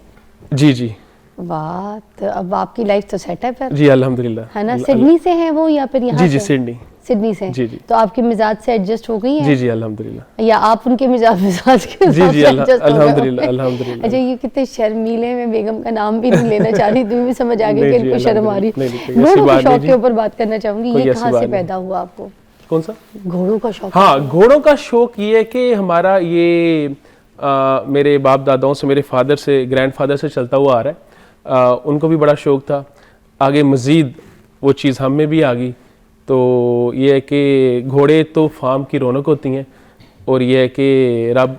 जी जी वाह, तो अब आपकी लाइफ तो सेट है फिर। जी अल्हम्दुलिल्लाह। है ना? सिडनी से है वो या फिर यहाँ जी जी से? सिडनी। सिडनी से। जी, जी। तो आपके मिजाज से एडजस्ट हो गई हैं? जी जी अल्हम्दुलिल्लाह। या आप उनके मिजाज के जी साथ जी एडजस्ट हो गए अल्हम्दुलिल्लाह होंगे? अल्हम्दुलिल्लाह। अच्छा, ये कितने शर्मीले, मैं बेगम का नाम भी नहीं लेना चाह रही, तुम्हें भी समझ आ गया नहीं कि जी, इनको शर्म आ रही। अल्हम्दुलिल्लाह। नहीं, घोड़ों ऐसी के बात नहीं शौक जी। के ऊपर बात करना चाहूंगी, कोई ये ऐसी कहाँ बात से नहीं। पैदा हुआ आपको, कौन सा? घोड़ों का शौक? हाँ, घोड़ों का शौक ये है कि हमारा ये मेरे बाप दादाओं से, मेरे फादर से, ग्रैंडफादर से चलता हुआ आ रहा है। उनको भी बड़ा शौक था, आगे मज़ीद वो चीज़ हम में भी आ गई। तो ये है कि घोड़े तो फार्म की रौनक होती हैं, और ये है कि रब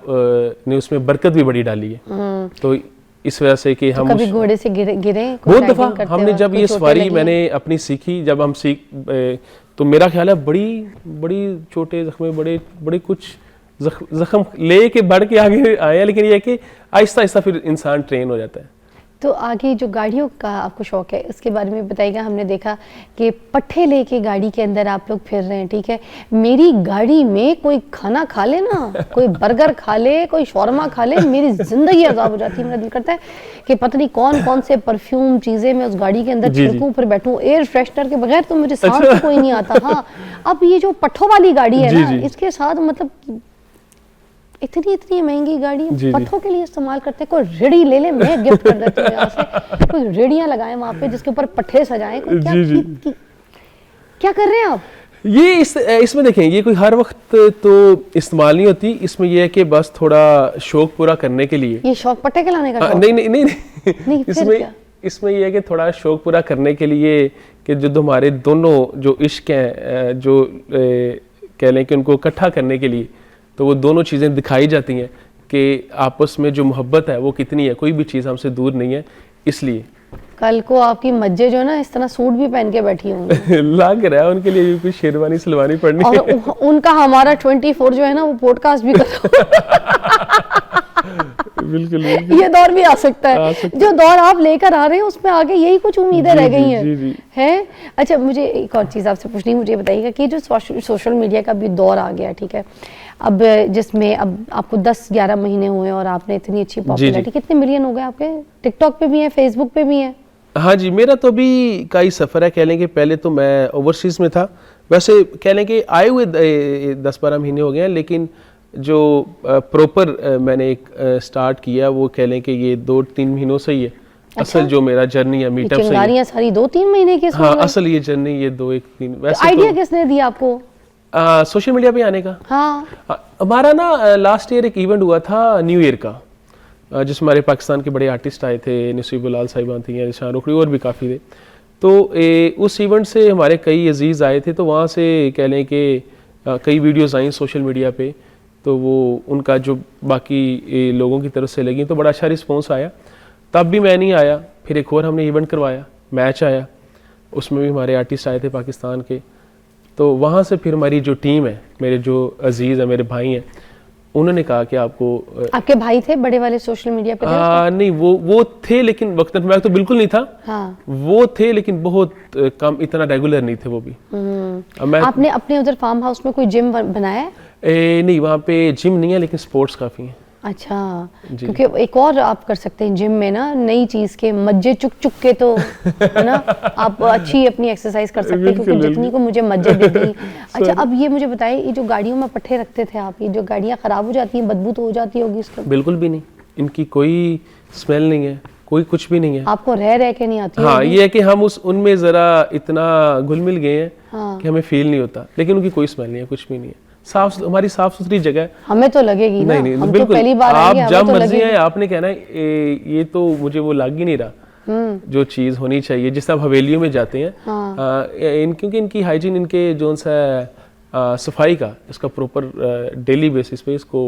ने उसमें बरकत भी बड़ी डाली है। तो इस वजह से कि हम कभी घोड़े से गिरे बहुत दफ़ा हमने जब ये सवारी मैंने अपनी सीखी, जब हम तो मेरा ख्याल है बड़ी छोटे जख्मे, बड़े कुछ जख्म ले के बढ़ के आगे आए हैं, लेकिन ये है कि आहिस्ता आहिस्ता फिर इंसान ट्रेन हो जाता है। तो आगे जो गाड़ियों का आपको शौक है, उसके बारे में बताइएगा। हमने देखा कि पट्ठे लेके गाड़ी के अंदर आप लोग फिर रहे हैं, ठीक है। मेरी गाड़ी में कोई खाना खा ले ना, कोई बर्गर खा ले, कोई शौरमा खा ले, मेरी जिंदगी अजाब हो जाती है। मेरा दिल करता है कि पता नहीं कौन कौन से परफ्यूम चीज़ें मैं उस गाड़ी के अंदर छिड़कूं, फिर बैठूं। एयर फ्रेशनर के बगैर तो मुझे सांस तो कोई नहीं आता। हाँ, अब ये जो पट्ठों वाली गाड़ी है ना, इसके साथ मतलब इतनी महंगी गाड़ी पट्ठों के लिए इस्तेमाल करते हैं। कोई रेड़ी ले ले, मैं गिफ्ट कर देती हूँ यहाँ से। कोई रेड़ियाँ लगाएं वहाँ पे जिसके ऊपर पट्ठे सजाएं। कोई क्या कर रहे हैं आप? ये इसमें देखें, ये कोई हर वक्त तो इस्तेमाल नहीं होती। इसमें ये है कि बस थोड़ा शौक पूरा करने के लिए। ये शौक पट्टे खिलाने का शौक? नहीं इसमें ये है कि थोड़ा शौक पूरा करने के लिए कि जो हमारे दोनों जो इश्क हैं, जो कह लें कि उनको इकट्ठा करने के लिए, तो वो दोनों चीज़ें दिखाई जाती हैं कि आपस में जो मोहब्बत है वो कितनी है, कोई भी चीज़ हमसे दूर नहीं है। इसलिए कल को आपकी मज्जे जो है ना, इस तरह सूट भी पहन के बैठी होंगी। लग रहा है उनके लिए भी कोई शेरवानी सलवानी पड़नी और है। उनका हमारा 24 जो है ना, वो पॉडकास्ट भी बिल्कुल ये दौर भी आ सकता है। जो दौर आप लेकर आ रहे हैं उसमें आगे यही कुछ उम्मीदें रह गई हैं। अच्छा, मुझे एक और चीज़ आपसे पूछनी, मुझे बताइएगा कि जो सोशल मीडिया का भी दौर आ गया, ठीक है, अब जिसमें अब आपको 10-11 महीने हुए और आपने इतनी अच्छी पॉपुलैरिटी, कितने मिलियन हो गए आपके? टिकटॉक पे भी है, फेसबुक पे भी है? हाँ जी, मेरा तो अभी का ही सफ़र है। कह लें कि पहले तो मैं ओवरसीज़ में था, वैसे कह लें कि आए हुए 10-12 महीने हो गए हैं, लेकिन जो प्रॉपर मैंने एक स्टार्ट किया वो कह लें कि ये 2-3 महीनों से ही है। असल जो मेरा जर्नी है मीटअप से, चिंगारियां सारी 2-3 महीने की? हाँ, असल ये जर्नी ये 2-1-3। वैसे आइडिया किसने दिया आपको सोशल मीडिया पे आने का? हाँ, हमारा ना लास्ट ईयर एक इवेंट हुआ था न्यू ईयर का, जिसमें हमारे पाकिस्तान के बड़े आर्टिस्ट आए थे, नसीबुल्लाह साहिबान थी, निशान रुखड़ी और भी काफ़ी थे। तो उस इवेंट से हमारे कई अजीज़ आए थे, तो वहाँ से कह लें कि कई वीडियोज़ आई सोशल मीडिया पे, तो वो उनका जो बाकी लोगों की तरफ से लगी, तो बड़ा अच्छा रिस्पॉन्स आया। तब भी मैं नहीं आया, फिर एक और हमने इवेंट करवाया, मैच आया, उसमें भी हमारे आर्टिस्ट आए थे पाकिस्तान के। तो वहाँ से फिर हमारी जो टीम है, मेरे जो अजीज़ हैं, मेरे भाई हैं, उन्होंने कहा कि आपके भाई थे बड़े वाले सोशल मीडिया पे? नहीं, वो थे, लेकिन वक्त में तो बिल्कुल नहीं था। हाँ। वो थे लेकिन बहुत कम, इतना रेगुलर नहीं थे वो भी। आपने अपने उधर फार्म हाउस में कोई जिम बनाया है? नहीं, वहाँ पे जिम नहीं है, लेकिन स्पोर्ट्स काफ़ी हैं। अच्छा, क्योंकि एक और आप कर सकते हैं जिम में ना, नई चीज़ के मज्जे चुक के, तो है ना, आप अच्छी अपनी एक्सरसाइज कर सकते हैं, क्योंकि जितनी को मुझे मज्जे दे दी। अच्छा, अब ये मुझे बताइए, ये जो गाड़ियों में पट्टे रखते थे आप, ये जो गाड़ियाँ ख़राब हो जाती हैं, बदबू तो हो जाती होगी इसका? बिल्कुल भी नहीं, इनकी कोई स्मेल नहीं है, कोई कुछ भी नहीं है। आपको रह के नहीं आती? हाँ, ये है कि हम उनमें ज़रा इतना घुल मिल गए हैं कि हमें फील नहीं होता, लेकिन उनकी कोई स्मेल नहीं है, कुछ भी नहीं है। हमारी साफ सुथरी जगह है। हमें तो लगेगी ना, नहीं, हम बिल्कुल, तो पहली बार आप आएंगे, जब तो मर्जी है, आपने कहना है ये तो मुझे वो लग ही नहीं रहा जो चीज़ होनी चाहिए। जिस तरह हवेलियों में जाते हैं, क्योंकि इनकी हाइजीन, इनके जो सा सफाई का, इसका प्रॉपर डेली बेसिस पे इसको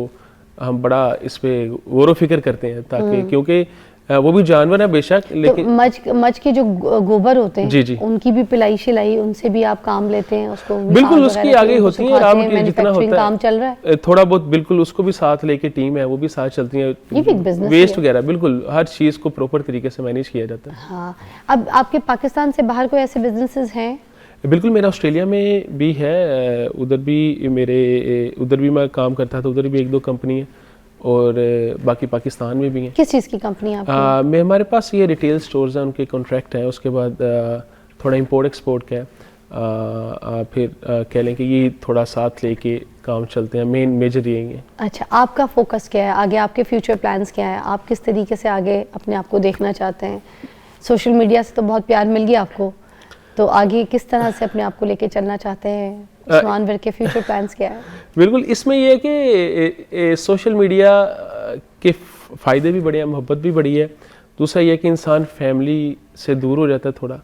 हम बड़ा इस पे गौर व फिक्र करते हैं, ताकि क्योंकि वो भी जानवर है बेशक, लेकिन तो मच के जो गोबर होते हैं, जी, उनकी भी पिलाई शिलाई, उनसे भी आप काम लेते हैं? उसको बिल्कुल, उसकी आगे होती है, आराम की जितना होता है काम चल रहा है थोड़ा बहुत, बिल्कुल उसको भी साथ लेके टीम है, वो भी साथ चलती है। ये भी एक बिजनेस वेस्ट वगैरह, बिल्कुल हर चीज़ को प्रॉपर तरीके से मैनेज किया जाता है। हाँ, अब आपके पाकिस्तान से बाहर कोई ऐसे बिजनेसेस हैं? बिल्कुल, मेरा ऑस्ट्रेलिया में भी है, उधर भी मैं काम करता था, उधर भी 1-2 कंपनी है, और बाकी पाकिस्तान में भी हैं। किस चीज़ की कंपनी है आपकी? हमारे पास ये रिटेल स्टोर्स हैं, उनके कॉन्ट्रैक्ट हैं, उसके बाद थोड़ा इंपोर्ट एक्सपोर्ट का है। फिर कह लें कि ये थोड़ा साथ लेके काम चलते हैं, मेजर यही है। अच्छा, आपका फोकस क्या है आगे, आपके फ्यूचर प्लान्स क्या है, आप किस तरीके से आगे अपने आप को देखना चाहते हैं? सोशल मीडिया से तो बहुत प्यार मिल गया आपको, तो आगे किस तरह से अपने आप को लेके चलना चाहते हैं? उस्मान विर्क के फ्यूचर प्लान्स क्या है? बिल्कुल, इसमें ये है कि सोशल मीडिया के फ़ायदे भी बड़े हैं, मोहब्बत भी बड़ी है। दूसरा ये है कि इंसान फैमिली से दूर हो जाता है थोड़ा।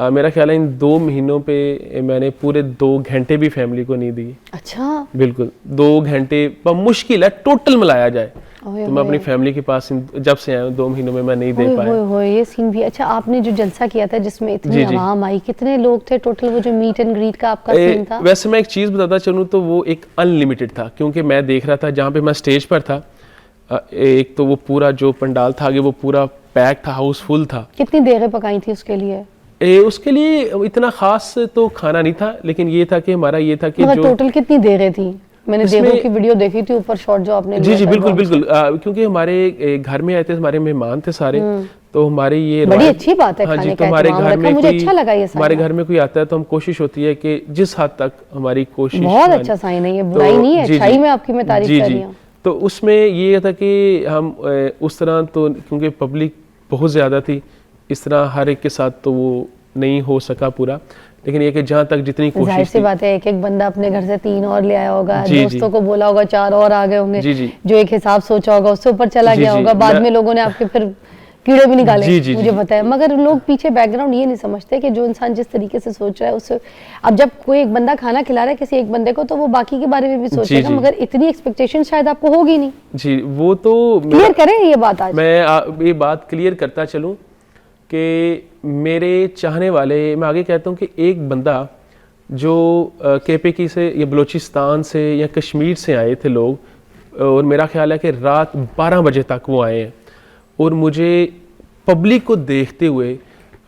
मेरा ख्याल है इन 2 महीनों पे मैंने पूरे 2 घंटे भी फैमिली को नहीं दी। अच्छा, बिल्कुल 2 घंटे मुश्किल है टोटल मिलाया जाए तो मैं अपनी फैमिली के पास जब से आया हूँ 2 महीनों में मैं नहीं दे पाया। ये सीन भी। अच्छा, आपने जो जलसा किया था जिसमें इतनी आवाम आई, कितने लोग थे टोटल? वो जो मीट एंड ग्रीट का आपका सीन था? वैसे मैं एक चीज़ बताता चलूँ तो वो एक अनलिमिटेड था, क्योंकि मैं देख रहा था जहाँ पे मैं स्टेज पर था, एक तो वो पूरा जो पंडाल था आगे वो पूरा पैक था, हाउसफुल था। कितनी देरें पकाई थी उसके लिए? उसके लिए इतना खास तो खाना नहीं था, लेकिन ये था कि हमारा ये था कि जो टोटल कितनी देरें थी? मैंने देरों की वीडियो देखी थी ऊपर शॉट जो आपने जी बिल्कुल बिल्कुल, क्योंकि हमारे घर में आए थे, हमारे मेहमान थे सारे, तो हमारे ये बड़ी अच्छी बात है। हाँ खाने जी, तो हमारे घर में मुझे अच्छा लगा ये हमारे घर में कोई आता है तो हम कोशिश होती है कि जिस हद तक हमारी कोशिश। बहुत अच्छा साइन है ये, बुराई नहीं है, अच्छाई में आपकी मैं तारीफ कर रही हूँ। तो उसमें ये था कि हम उस तरह तो क्योंकि पब्लिक बहुत ज़्यादा थी, इस तरह हर एक के साथ तो वो नहीं हो सका पूरा, लेकिन ये कि जहाँ तक जितनी कोशिश, जाहिर सी बात है एक एक बंदा अपने घर से 3 और ले आया होगा, दोस्तों को बोला होगा 4 और आ गए होंगे, जो एक हिसाब सोचा होगा उससे ऊपर चला गया होगा, बाद में लोगों ने आपके फिर कीड़े भी निकाले, मुझे पता है। मगर लोग पीछे बैकग्राउंड ये नहीं समझते कि जो इंसान जिस तरीके से सोच रहा है उससे, अब जब कोई एक बंदा खाना खिला रहा है किसी एक बंदे को तो वो बाकी के बारे में भी सोचेगा, मगर इतनी एक्सपेक्टेशन शायद आपको होगी नहीं। जी, वो तो क्लियर करें ये बात आज। मैं ये बात क्लियर करता चलूँ कि मेरे चाहने वाले, मैं आगे कहता हूँ कि एक बंदा जो केपीके से या बलूचिस्तान से या कश्मीर से आए थे लोग, और मेरा ख्याल है कि रात 12 बजे तक वो आए हैं, और मुझे पब्लिक को देखते हुए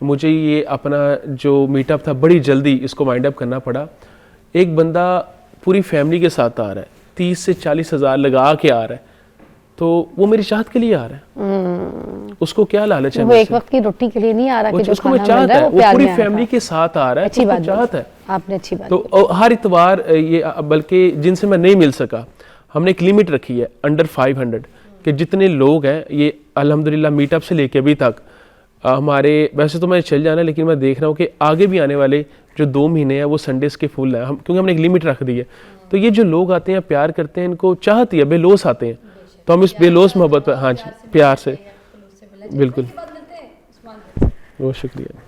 मुझे ये अपना जो मीटअप था बड़ी जल्दी इसको वाइंड अप करना पड़ा। एक बंदा पूरी फैमिली के साथ आ रहा है, 30 से 40 हज़ार लगा के आ रहा है, तो वो मेरी चाहत के लिए आ रहा है। उसको क्या लालच है? वो एक वक्त की रोटी के लिए नहीं आ रहा कि जो उसको मैं चाहत है, वो पूरी फैमिली के साथ आ रहा है, अच्छी बात चाहत है। आपने अच्छी बात तो हर इतवार ये, बल्कि जिनसे मैं नहीं मिल सका, हमने एक लिमिट रखी है अंडर 500 कि जितने लोग हैं, ये अल्हम्दुलिल्लाह मीटअप से लेके अभी तक हमारे, वैसे तो मैं चल जाना, लेकिन मैं देख रहा हूँ कि आगे भी आने वाले जो 2 महीने हैं वो संडेज के फुल हैं, क्योंकि हमने एक लिमिट रख दी है। तो ये जो लोग आते हैं प्यार करते हैं, इनको चाहती है, बेलोस आते हैं, तो हम इस बेलोस मोहब्बत पर, हाँ जी, प्यार से बिल्कुल, बहुत शुक्रिया।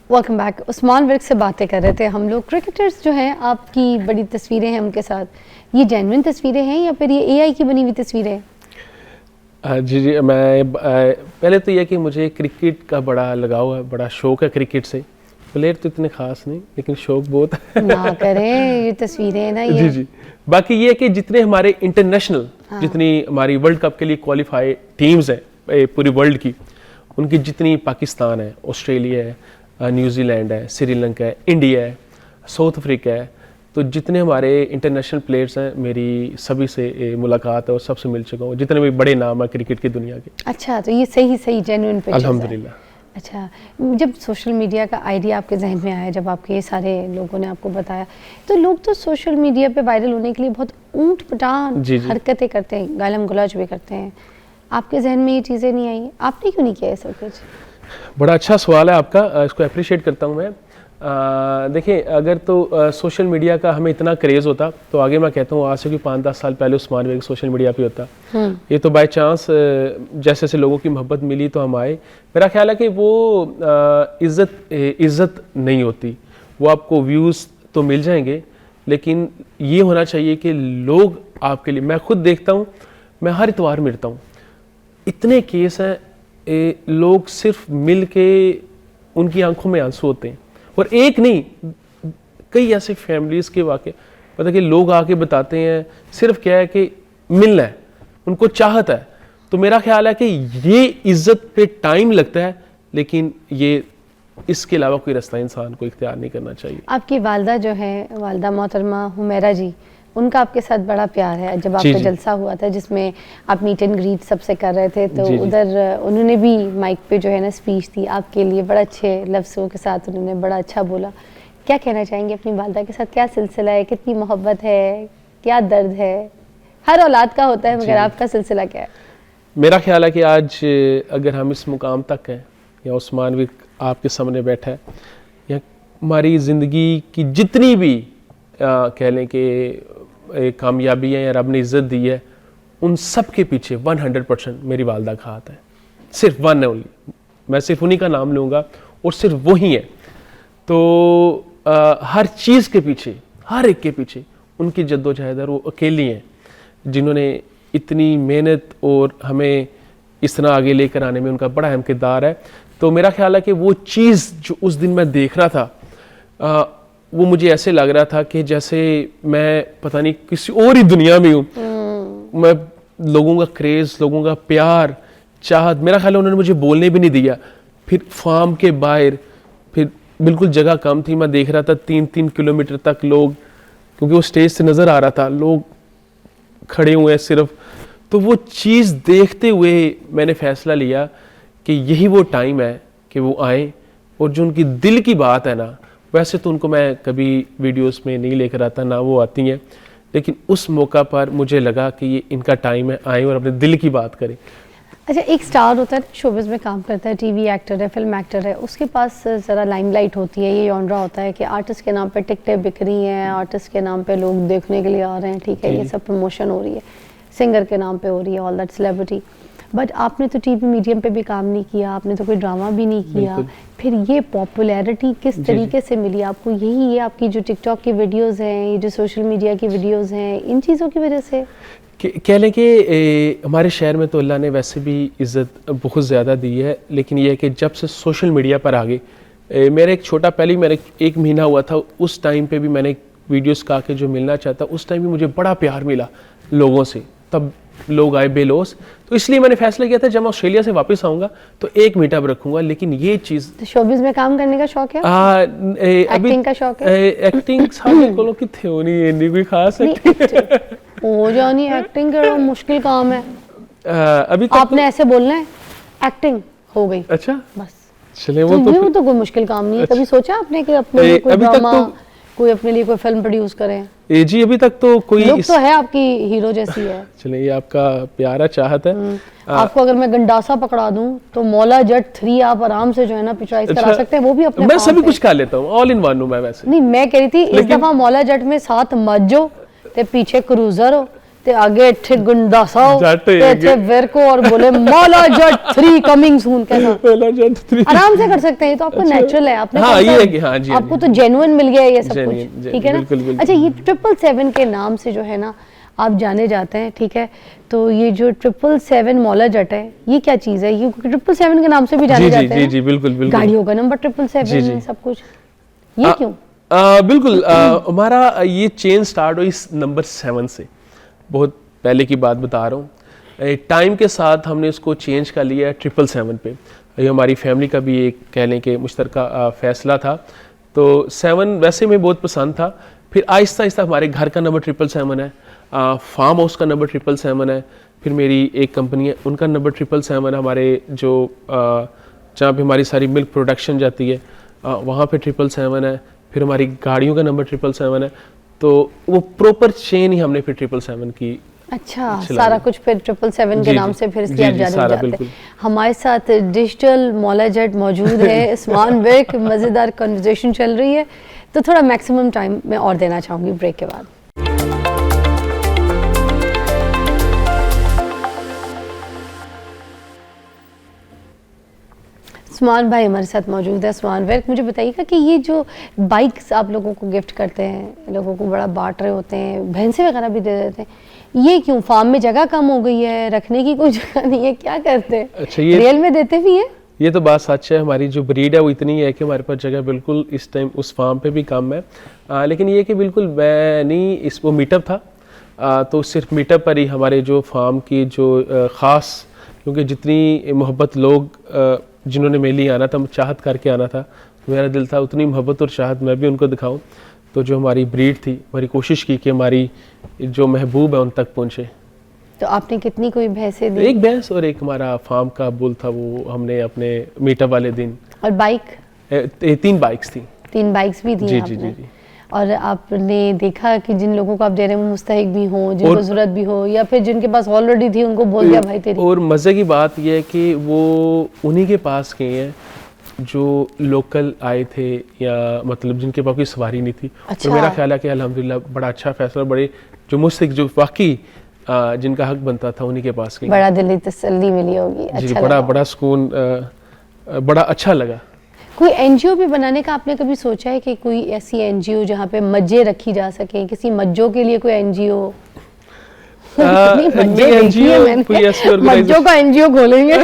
Welcome back. उस्मान विर्क से बातें कर रहे थे हम लोग। क्रिकेटर्स जो हैं, आपकी बड़ी तस्वीरें हैं उनके साथ, ये जेन्युइन तस्वीरें हैं या फिर ये एआई की बनी हुई तस्वीरें हैं? जी, मैं पहले तो यह कि मुझे क्रिकेट का बड़ा लगाव है, बड़ा शौक़ है क्रिकेट से। प्लेयर तो इतने खास नहीं, लेकिन शौक़ बहुत है। ना करें, ये तस्वीरें ना ये। जी। बाकी ये है कि जितने हमारे इंटरनेशनल, जितनी हमारी वर्ल्ड कप के लिए क्वालिफाई टीम्स हैं पूरी वर्ल्ड की, उनकी जितनी पाकिस्तान है, ऑस्ट्रेलिया है, न्यूजीलैंड है, श्रीलंका है, इंडिया है, साउथ अफ्रीका है, तो जितने हमारे इंटरनेशनल प्लेयर्स हैं, मेरी सभी से मुलाकात है और सबसे मिल चुका हूँ, जितने भी बड़े नाम हैं क्रिकेट की दुनिया के। अच्छा, तो ये सही जेन्युइन पिक्चर्स हैं। अल्हम्दुलिल्लाह। अच्छा, जब सोशल मीडिया का आइडिया आपके जहन में आया, जब आपके ये सारे लोगों ने आपको बताया, तो लोग तो सोशल मीडिया पे वायरल होने के लिए बहुत ऊंट पटांग हरकतें करते हैं, गालम गलौज भी करते हैं। आपके जहन में ये चीज़ें नहीं आई? आपने क्यों नहीं किया ये सब कुछ? बड़ा अच्छा सवाल है आपका, इसको अप्रिशिएट करता हूँ मैं। देखिए, अगर तो सोशल मीडिया का हमें इतना क्रेज़ होता तो आगे मैं कहता हूँ आज से कोई 5-10 साल पहले उस्मान विर्क सोशल मीडिया पे होता। ये तो बाय चांस जैसे जैसे लोगों की मोहब्बत मिली तो हम आए। मेरा ख्याल है कि वो इज़्ज़त नहीं होती, वो आपको व्यूज़ तो मिल जाएंगे, लेकिन ये होना चाहिए कि लोग आपके लिए, मैं खुद देखता हूँ, मैं हर इतवार मिलता हूँ, इतने केस हैं, लोग सिर्फ मिल के उनकी आंखों में आंसू होते हैं, और एक नहीं कई ऐसे फैमिलीज़ के वाक़े पता कि लोग आके बताते हैं, सिर्फ क्या है कि मिलना है, उनको चाहत है। तो मेरा ख्याल है कि ये इज़्ज़त पे टाइम लगता है, लेकिन ये इसके अलावा कोई रास्ता इंसान को इख्तियार नहीं करना चाहिए। आपकी वालदा जो है, वालदा मोहतरमा हुमैरा जी, उनका आपके साथ बड़ा प्यार है। जब जी, आपका जी। जलसा हुआ था जिसमें आप मीट एंड ग्रीट सबसे कर रहे थे, तो जी, जी। उधर उन्होंने भी माइक पे जो है ना स्पीच दी आपके लिए, बड़ा अच्छे लफ्ज़ों के साथ उन्होंने बड़ा अच्छा बोला। क्या कहना चाहेंगे अपनी वालदा के साथ, क्या सिलसिला है, कितनी मोहब्बत है, क्या दर्द है? हर औलाद का होता है, जी। मगर आपका सिलसिला क्या है? मेरा ख्याल है कि आज अगर हम इस मुकाम तक हैं, या उस्मान भी आपके सामने बैठा है, या हमारी ज़िंदगी की जितनी भी कह लें कि कामयाबी है या रब ने इज़्ज़त दी है, उन सब के पीछे 100% मेरी वालदा का हाथ है। सिर्फ वन है ओनली, मैं सिर्फ उन्हीं का नाम लूँगा और सिर्फ वही है। तो हर चीज़ के पीछे, हर एक के पीछे उनकी जद्दोजहद है। वो अकेली हैं जिन्होंने इतनी मेहनत और हमें इस तरह आगे लेकर आने में उनका बड़ा अहम किरदार है। तो मेरा ख्याल है कि वो चीज़ जो उस दिन मैं देख रहा था, वो मुझे ऐसे लग रहा था कि जैसे मैं पता नहीं किसी और ही दुनिया में हूँ। मैं लोगों का क्रेज़, लोगों का प्यार, चाहत, मेरा ख्याल है उन्होंने मुझे बोलने भी नहीं दिया। फिर फार्म के बाहर, फिर बिल्कुल जगह कम थी, मैं देख रहा था 3-3 किलोमीटर तक लोग, क्योंकि वो स्टेज से नज़र आ रहा था, लोग खड़े हुए हैं सिर्फ। तो वो चीज़ देखते हुए मैंने फ़ैसला लिया कि यही वो टाइम है कि वो आएँ, और जो उनकी दिल की बात है ना, वैसे तो उनको मैं कभी वीडियोस में नहीं लेकर आता, ना वो आती हैं, लेकिन उस मौका पर मुझे लगा कि ये इनका टाइम है, आएँ और अपने दिल की बात करें। अच्छा, एक स्टार होता है ना, शोबिज़ में काम करता है, टीवी एक्टर है, फिल्म एक्टर है, उसके पास ज़रा लाइमलाइट होती है, ये जॉनरा होता है कि आर्टिस्ट के नाम पे टिकटें बिक रही हैं, आर्टिस्ट के नाम पे लोग देखने के लिए आ रहे हैं, ठीक है, ये सब प्रमोशन हो रही है, सिंगर के नाम पे हो रही है, ऑल दैट सेलिब्रिटी। बट आपने तो टीवी मीडियम पे भी काम नहीं किया, आपने तो कोई ड्रामा भी नहीं किया, फिर ये पॉपुलैरिटी किस तरीके से मिली आपको? यही ये आपकी जो टिकटॉक की वीडियोज़ हैं, ये जो सोशल मीडिया की वीडियोज़ हैं, इन चीज़ों की वजह से? कह लें कि हमारे शहर में तो अल्लाह ने वैसे भी इज़्ज़त बहुत ज़्यादा दी है, लेकिन यह है कि जब से सोशल मीडिया पर आ गए, मेरा एक छोटा पहले मेरा एक महीना हुआ था, उस टाइम पे भी मैंने वीडियोस का के जो मिलना चाहता, उस टाइम भी मुझे बड़ा प्यार मिला लोगों से, तब लोग आए बेलोस। तो इसलिए मैंने फैसला किया था जब मैं ऑस्ट्रेलिया से वापस आऊँगा तो एक मीटअप रखूँगा। लेकिन ये चीज़ तो शोबिज़ में काम करने का शौक है? एक्टिंग का शौक है? एक्टिंग सारे कोलों किथे होनी है, नहीं कोई खास हो जानी एक्टिंग का मुश्किल काम है। अभी तक आपने ऐसे बोलना है, एक्टिंग हो गई, अच्छा बस। चले तो ये तो कोई मुश्किल काम नहीं है। कभी सोचा आपने कि अपने लिए कोई अभी तक ड्रामा, तो- कोई अपने लिए कोई फिल्म प्रोड्यूस करें? जी अभी तक तो कोई लुक तो है आपकी हीरो जैसी है। चले ये आपका प्यारा चाहत है। आपको अगर मैं गंडासा पकड़ा दूं तो मौला जट 3 आप आराम से जो है ना पिक्चराइज करा सकते हैं, वो भी अपने मैं काम सभी पे। कुछ कर लेता हूँ, ऑल इन वन हूँ मैं वैसे। नहीं, मैं कह रही थी इस दफा मौला जट में साथ मज्जो ते पीछे क्रूजर हो ते आगे इत्थे गंडासा हो जट ते है इत्थे वेरको और बोले मौला जट 3 कमिंग सून। कैसा? पहला जट 3 आराम से कर सकते हैं, ये तो आपको नेचुरल है। आपने हाँ, कौन सा- ये है कि हाँ जी, हाँ आपको जी। तो जेन्युइन मिल गया है ये सब Genuine, कुछ, ठीक है ना? बिल्कुल, बिल्कुल। अच्छा, ये 777 के नाम से जो है ना आप जाने जाते हैं, ठीक है, तो ये जो 777 मौला जट है, ये क्या चीज़ है? ये 777 के नाम से भी जाने जी जाते हैं जी ना? जी बिल्कुल बिल्कुल। गाड़ियों का नंबर 777 जी, है, जी। सब कुछ, ये क्यों? बिल्कुल हमारा ये चेन स्टार्ट हुई इस नंबर 7 से, बहुत पहले की बात बता रहा हूँ। टाइम के साथ हमने उसको चेंज कर लिया 777 पे। ये हमारी फैमिली का भी एक कह लें कि मुश्तरका फ़ैसला था। तो 7 वैसे में बहुत पसंद था, फिर आहिस्ता आहिस्ता हमारे घर का नंबर 777 है, फार्म हाउस का नंबर 777 है, फिर मेरी एक कंपनी है उनका नंबर 777 है, हमारे जो जहाँ पे हमारी सारी मिल्क प्रोडक्शन जाती है वहाँ पे 777 है, फिर हमारी गाड़ियों का नंबर 777 है। तो वो प्रॉपर चेन ही हमने फिर 777 की। अच्छा, चला सारा लिया। कुछ फिर 777 के जी, नाम जी। से फिर इसलिए जी, आप जी, जाने सारा जाते हैं। बिल्कुल। हमारे साथ डिजिटल मौला जट मौजूद है, उस्मान विक, मज़ेदार कन्वर्सेशन चल रही है, तो थोड़ा मैक्सिमम टाइम मैं और देना चाहूँगी ब्रेक के बाद। उस्मान भाई हमारे साथ मौजूद है। उस्मान विक, मुझे बताइएगा कि ये जो बाइक्स आप लोगों को गिफ्ट करते हैं, लोगों को बड़ा बांट रहे होते हैं, भैंसे वगैरह भी दे देते हैं, ये क्यों? फार्म में जगह कम हो गई है, रखने की कोई जगह नहीं है, क्या करते हैं? अच्छा, ये रियल में देते भी है? ये तो बात सच है, हमारी जो ब्रीड है वो इतनी है कि हमारे पास जगह बिल्कुल इस टाइम उस फार्म पे भी कम है। लेकिन ये कि बिल्कुल मैं नहीं, इस वो मीटअप था, तो सिर्फ मीटअप पर ही हमारे जो फार्म की जो ख़ास, क्योंकि जितनी मोहब्बत लोग जिन्होंने मेरे लिए आना था, चाहत करके आना था, मेरा दिल था उतनी मोहब्बत और चाहत मैं भी उनको दिखाऊं। तो जो हमारी ब्रीड थी, हमारी कोशिश की कि हमारी जो महबूब है उन तक पहुँचे। तो आपने कितनी कोई भैंसें दी? एक भैंस और एक हमारा फार्म का बुल था, वो हमने अपने मीटअप वाले दिन। और बाइक? 3 बाइक्स थी। 3 बाइक्स भी दी जी आपने? जी जी जी। और आपने देखा कि जिन लोगों को आप दे रहे हैं मुस्तहिक भी हो, जिनको ज़रूरत भी हो, या फिर जिनके पास ऑलरेडी थी उनको बोल दिया भाई तेरी? और मज़े की बात यह है कि वो उन्हीं के पास गए हैं जो लोकल आए थे, या मतलब जिनके पास कोई सवारी नहीं थी। अच्छा। और मेरा ख्याल है कि अल्हम्दुलिल्लाह बड़ा अच्छा फैसला, बड़े जो मुस्तहिक जो वाकई जिनका हक बनता था उन्हीं के पास गए। बड़ा दिली तसल्ली मिली होगी, जी, अच्छा बड़ा लगा। बड़ा सुकून, बड़ा अच्छा लगा। कोई एनजीओ भी बनाने का आपने कभी सोचा है कि कोई ऐसी एनजीओ जहाँ पे मज्जे रखी जा सके, किसी मज्जों के लिए कोई एनजीओ? एनजीओ कोई ऐसी मज्जों का एनजीओ खोलेंगे।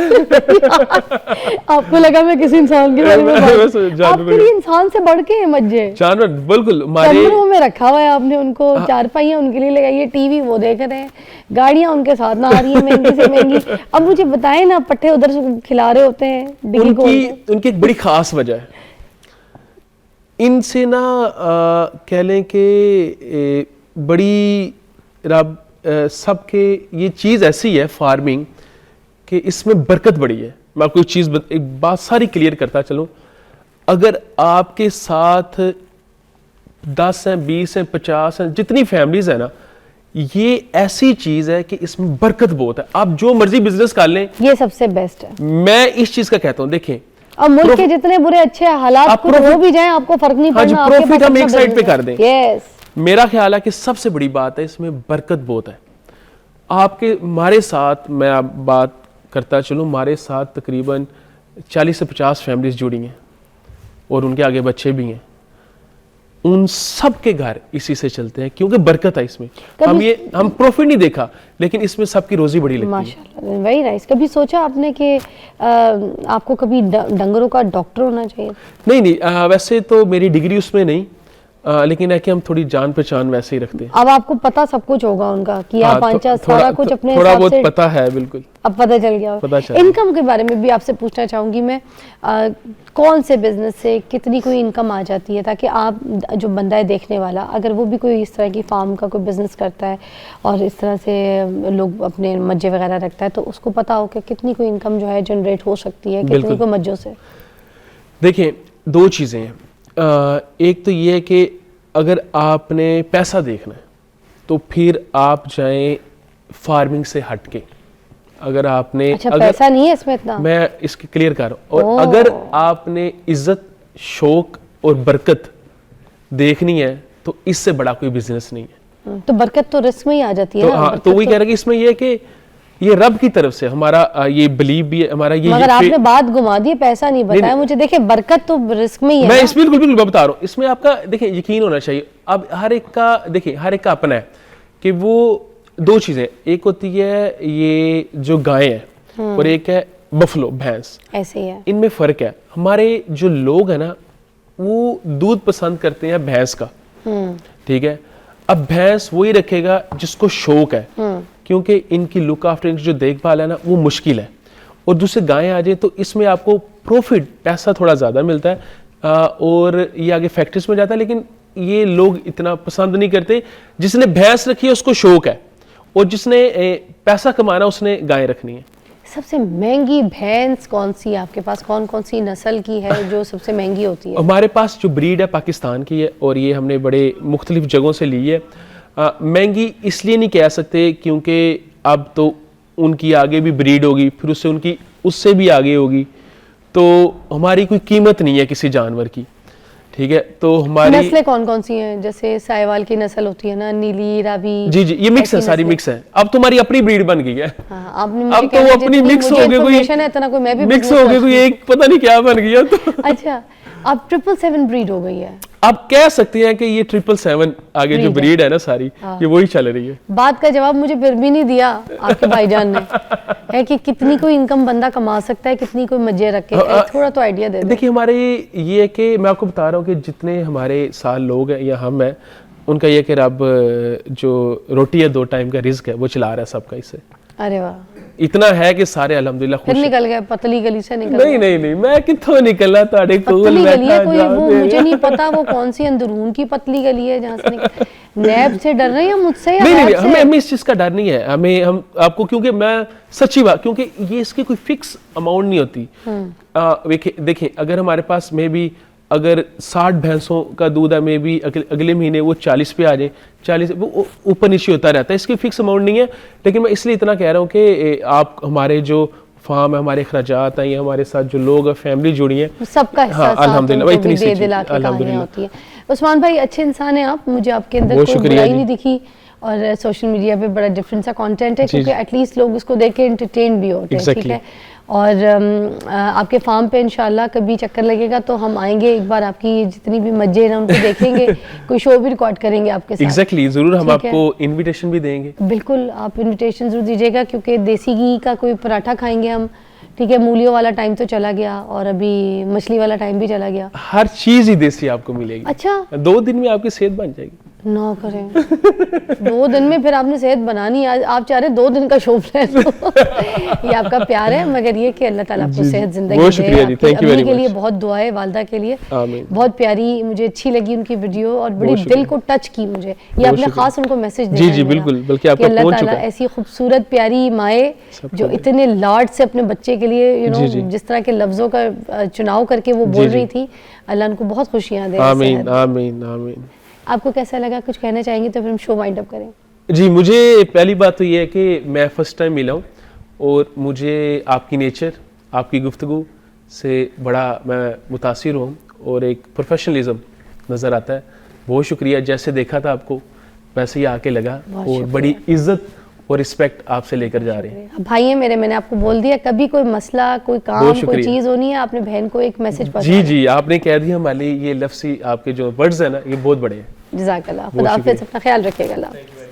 आपको लगा मैं किसी इंसान के बारे में आपके लिए इंसान से बढ़ के हैं मज्जे। जानवर बिल्कुल हमारे कमरों में रखा हुआ है आपने उनको, चारपाइयाँ उनके लिए लगाई है, टीवी वो देख रहे हैं, गाड़ियाँ उनके साथ ना आ रही है महंगी से महंगी। अब मुझे बताएं ना, पट्टे उधर से खिला रहे होते हैं, डिग्गी खोल के। उनकी एक बड़ी खास वजह है, इनसे ना कह लें कि बड़ी रब सबके ये चीज़ ऐसी है फार्मिंग कि इसमें बरकत बड़ी है। मैं आपको एक बात सारी क्लियर करता चलूँ, अगर आपके साथ 10 हैं, 20 हैं, 50 हैं, जितनी फैमिलीज है ना, ये ऐसी चीज़ है कि इसमें बरकत बहुत है। आप जो मर्जी बिजनेस कर लें, ये सबसे बेस्ट है। मैं इस चीज़ का कहता हूँ। देखें, अब मुल्क के जितने बुरे अच्छे हालात कुछ हो भी जाएं, आपको फर्क नहीं हाँ जी, पड़ना। प्रॉफिट हम एक साइड पे कर दें। यस, मेरा ख्याल है कि सबसे बड़ी बात है इसमें बरकत बहुत है। आपके हमारे साथ मैं आप बात करता चलूँ, हमारे साथ तकरीबन 40 से 50 फैमिलीज जुड़ी हैं और उनके आगे बच्चे भी हैं। उन सब के घर इसी से चलते हैं क्योंकि बरकत है इसमें। हम प्रॉफिट नहीं देखा, लेकिन इसमें सबकी रोजी बड़ी लगती है। माशाल्लाह, वेरी नाइस। कभी सोचा आपने कि आपको कभी डंगरों का डॉक्टर होना चाहिए? नहीं, वैसे तो मेरी डिग्री उसमें नहीं, लेकिन है कि हम थोड़ी जान पहचान वैसे ही रखते हैं। अब आपको पता सब कुछ होगा उनका कि आप पांचा सारा कुछ अपने थोड़ा हिसाब बहुत से पता है, बिल्कुल अब पता चल गया। पता चल इनकम के बारे में भी आपसे पूछना चाहूंगी मैं, कौन से बिजनेस से कितनी कोई इनकम आ जाती है, ताकि आप जो बंदा है देखने वाला, अगर वो भी कोई इस तरह की फार्म का कोई बिजनेस करता है और इस तरह से लोग अपने मज्जे वगैरह रखता है, तो उसको पता हो कि कितनी कोई इनकम जो है जनरेट हो सकती है कितनी को मज्जों से। देखिए, 2 चीज़ें हैं। एक तो ये है कि अगर आपने पैसा देखना है तो फिर आप जाएं फार्मिंग से हट के। अगर आपने पैसा नहीं है इसमें इतना, मैं इसके क्लियर कर रहा हूँ। और अगर आपने इज्जत, शौक और बरकत देखनी है तो इससे बड़ा कोई बिजनेस नहीं है। तो बरकत तो रिस्क में ही आ जाती है तो हाँ, तो वही कह रहा कि इसमें ये है कि ये रब की तरफ से हमारा ये बिलीव भी है, हमारा ये। मगर आपने बात घुमा दी, पैसा नहीं बताया मुझे। देखिए, बरकत तो रिस्क में ही है। मैं इस बिल्कुल बता रहा हूँ, इसमें आपका देखिए यकीन होना चाहिए। अब हर एक का देखिए, हर एक का अपना है कि वो 2 चीजें, एक होती है ये जो गाय है और एक है बफलो, भैंस। ऐसे ही है, इनमें फर्क है। हमारे जो लोग है ना, वो दूध पसंद करते हैं भैंस का, ठीक है। अब भैंस वही रखेगा जिसको शौक है, क्योंकि इनकी लुक आफ्टर, इनकी जो देखभाल है ना, वो मुश्किल है। और दूसरे गायें आ जाए तो इसमें आपको प्रॉफिट, पैसा थोड़ा ज़्यादा मिलता है और ये आगे फैक्ट्रीज में जाता है। लेकिन ये लोग इतना पसंद नहीं करते। जिसने भैंस रखी है उसको शौक है, और जिसने पैसा कमाना उसने गाय रखनी है। सबसे महंगी भैंस कौन सी है आपके पास? कौन कौन सी नस्ल की है जो सबसे महंगी होती है? हमारे पास जो ब्रीड है पाकिस्तान की है, और ये हमने बड़े मुख्तलिफ जगहों से ली है। महंगी इसलिए नहीं कह सकते क्योंकि अब तो उनकी आगे भी ब्रीड होगी, फिर उससे भी आगे होगी, तो हमारी कोई कीमत नहीं है किसी जानवर की, ठीक है। तो हमारी नस्लें कौन कौन सी हैं? जैसे साहिवाल की नस्ल होती है ना, नीली, रावी। जी, ये मिक्स है, सारी मिक्स है। अब तुम्हारी अपनी ब्रीड बन गई है। अब तो वो अपनी मिक्स हो गई, कोई मिक्स हो गई, कोई एक पता नहीं क्या बन गया। तो अच्छा, अब 777 ब्रीड हो गई है। आप कह सकते हैं कि ये 777 आगे जो ब्रीड है ना सारी, ये वही चल रही है। बात का जवाब मुझे फिर भी नहीं दिया आपके भाईजान ने, है कि कितनी कोई इनकम बंदा कमा सकता है, कितनी कोई मजे रखे, थोड़ा तो आइडिया दे। देखिए, हमारे ये है कि मैं आपको बता रहा हूँ कि जितने हमारे साथ लोग हैं या हम हैं, उनका ये कि रब जो रोटी है 2 टाइम का रिज्क है वो चला रहा है सबका इससे। अरे वाह, इतना है कि सारे अल्हम्दुलिल्लाह खुश फिर हैं। निकल गए पतली गली से निकल नहीं नहीं नहीं, मैं कित्थों निकला ताड़े कोल पतली गली है बैठा कोई, वो जाते। मुझे नहीं पता वो कौन सी अंदरून की पतली गली है जहाँ से निकल। नैब से डर रहे हैं या मुझसे या नहीं नहीं नैब नहीं, से? हमें इस चीज़ का डर नहीं है, हमें हम आपको, क्योंकि मैं सच्ची बात, क्योंकि ये इसकी कोई फिक्स अमाउंट नहीं होती। देखें अगर हमारे पास में भी अगर 60 भैंसों का दूध है, में भी अगले महीने वो 40 पे आ जाए, 40 वो ऊपर नीचे होता रहता है, इसकी फिक्स अमाउंट नहीं है। लेकिन मैं इसलिए इतना कह रहा हूँ कि आप हमारे जो फार्म है, हमारे अखराजात हैं, या हमारे साथ जो लोग फैमिली जुड़ी है, सबका हिस्सा हाँ, साथ अल्हम्दुलिल्लाह, उनको भी इतनी सी दे चीज़, दिला के कहानियां अल्हम्दुलिल्लाह। होती हैं। उस्मान भाई अच्छे इंसान हैं आप, मुझे आपके अंदर बहुत कोई शुक्रिया बुराई जी। नहीं दिखी, और सोशल मीडिया पे बड़ा डिफरेंट सा कंटेंट है, जी, क्योंकि जी। एटलीस्ट लोग उसको देख के एंटरटेन भी होते हैं, ठीक Exactly. है। और आपके फार्म पे इंशाल्लाह कभी चक्कर लगेगा तो हम आएंगे, एक बार आपकी जितनी भी मजे हैं उनको देखेंगे, कोई शो भी रिकॉर्ड करेंगे आपके साथ। एग्जैक्टली, जरूर हम ठीक है। आपको इनविटेशन भी देंगे। बिल्कुल, आप इनविटेशन जरूर दीजिएगा, क्योंकि देसी घी का कोई पराठा खाएंगे हम, ठीक है। मूलियों वाला टाइम तो चला गया और अभी मछली वाला टाइम भी चला गया। हर चीज ही देसी आपको मिलेगी। अच्छा, 2 दिन में आपकी सेहत बन जाएगी। ना करें 2 दिन में, फिर आपने सेहत बनानी है, आप चाह रहे 2 दिन का शो प्लान ये आपका प्यार है, मगर ये कि अल्लाह ताला आपको जी, सेहत जी। जिंदगी बहुत दे। शुक्रिया जी, आपकी thank you अम्मी very के लिए much। बहुत दुआ है, वालदा के लिए आमीन। बहुत प्यारी, मुझे अच्छी लगी उनकी वीडियो और बड़ी बहुत दिल शुक्रिया। को टच की मुझे। ये आपने शुक्रिया। खास उनको मैसेज जी, दिया जी, है मेरा, बिल्कुल, बल्कि कि आपका अल्लाह पहुंच ताला चुका है। ऐसी खूबसूरत प्यारी माए जो इतने लाड से अपने बच्चे के लिए जी, जी। जिस तरह के लफ्जों का चुनाव करके वो बोल जी, रही जी। थी, अल्लाह उनको बहुत खुशियां दे। आमीन सेहत। आमीन आमीन। आपको कैसा लगा, कुछ कहना चाहेंगे तो फिर हम शो वाइंड अप करें। जी, मुझे पहली बात तो ये है कि मैं फर्स्ट टाइम मिला हूँ, और मुझे आपकी नेचर, आपकी गुफ्तगू से बड़ा मैं मुतासिर हूँ, और एक प्रोफेशनलिज्म नज़र आता है। बहुत शुक्रिया, जैसे देखा था आपको वैसे ही आके लगा, बहुत और शुक्रिया। बड़ी इज्जत और रिस्पेक्ट आपसे लेकर जा रहे हैं। अब भाई है मेरे, मैंने आपको बोल दिया, कभी कोई मसला, कोई काम, बहुत कोई शुक्रिया। चीज होनी है, आपने बहन को एक मैसेज पहुंचा जी जी, आपने कह दिया हमारे लिए, ये लफ्ज़ ही आपके जो वर्ड्स हैं ना, ये बहुत बड़े हैं। जज़ाकल्लाह, बहुत खुदा हाफिज़, शुक्रिया। अपना ख्याल रखिएगा। अल्लाह हाफ़िज़।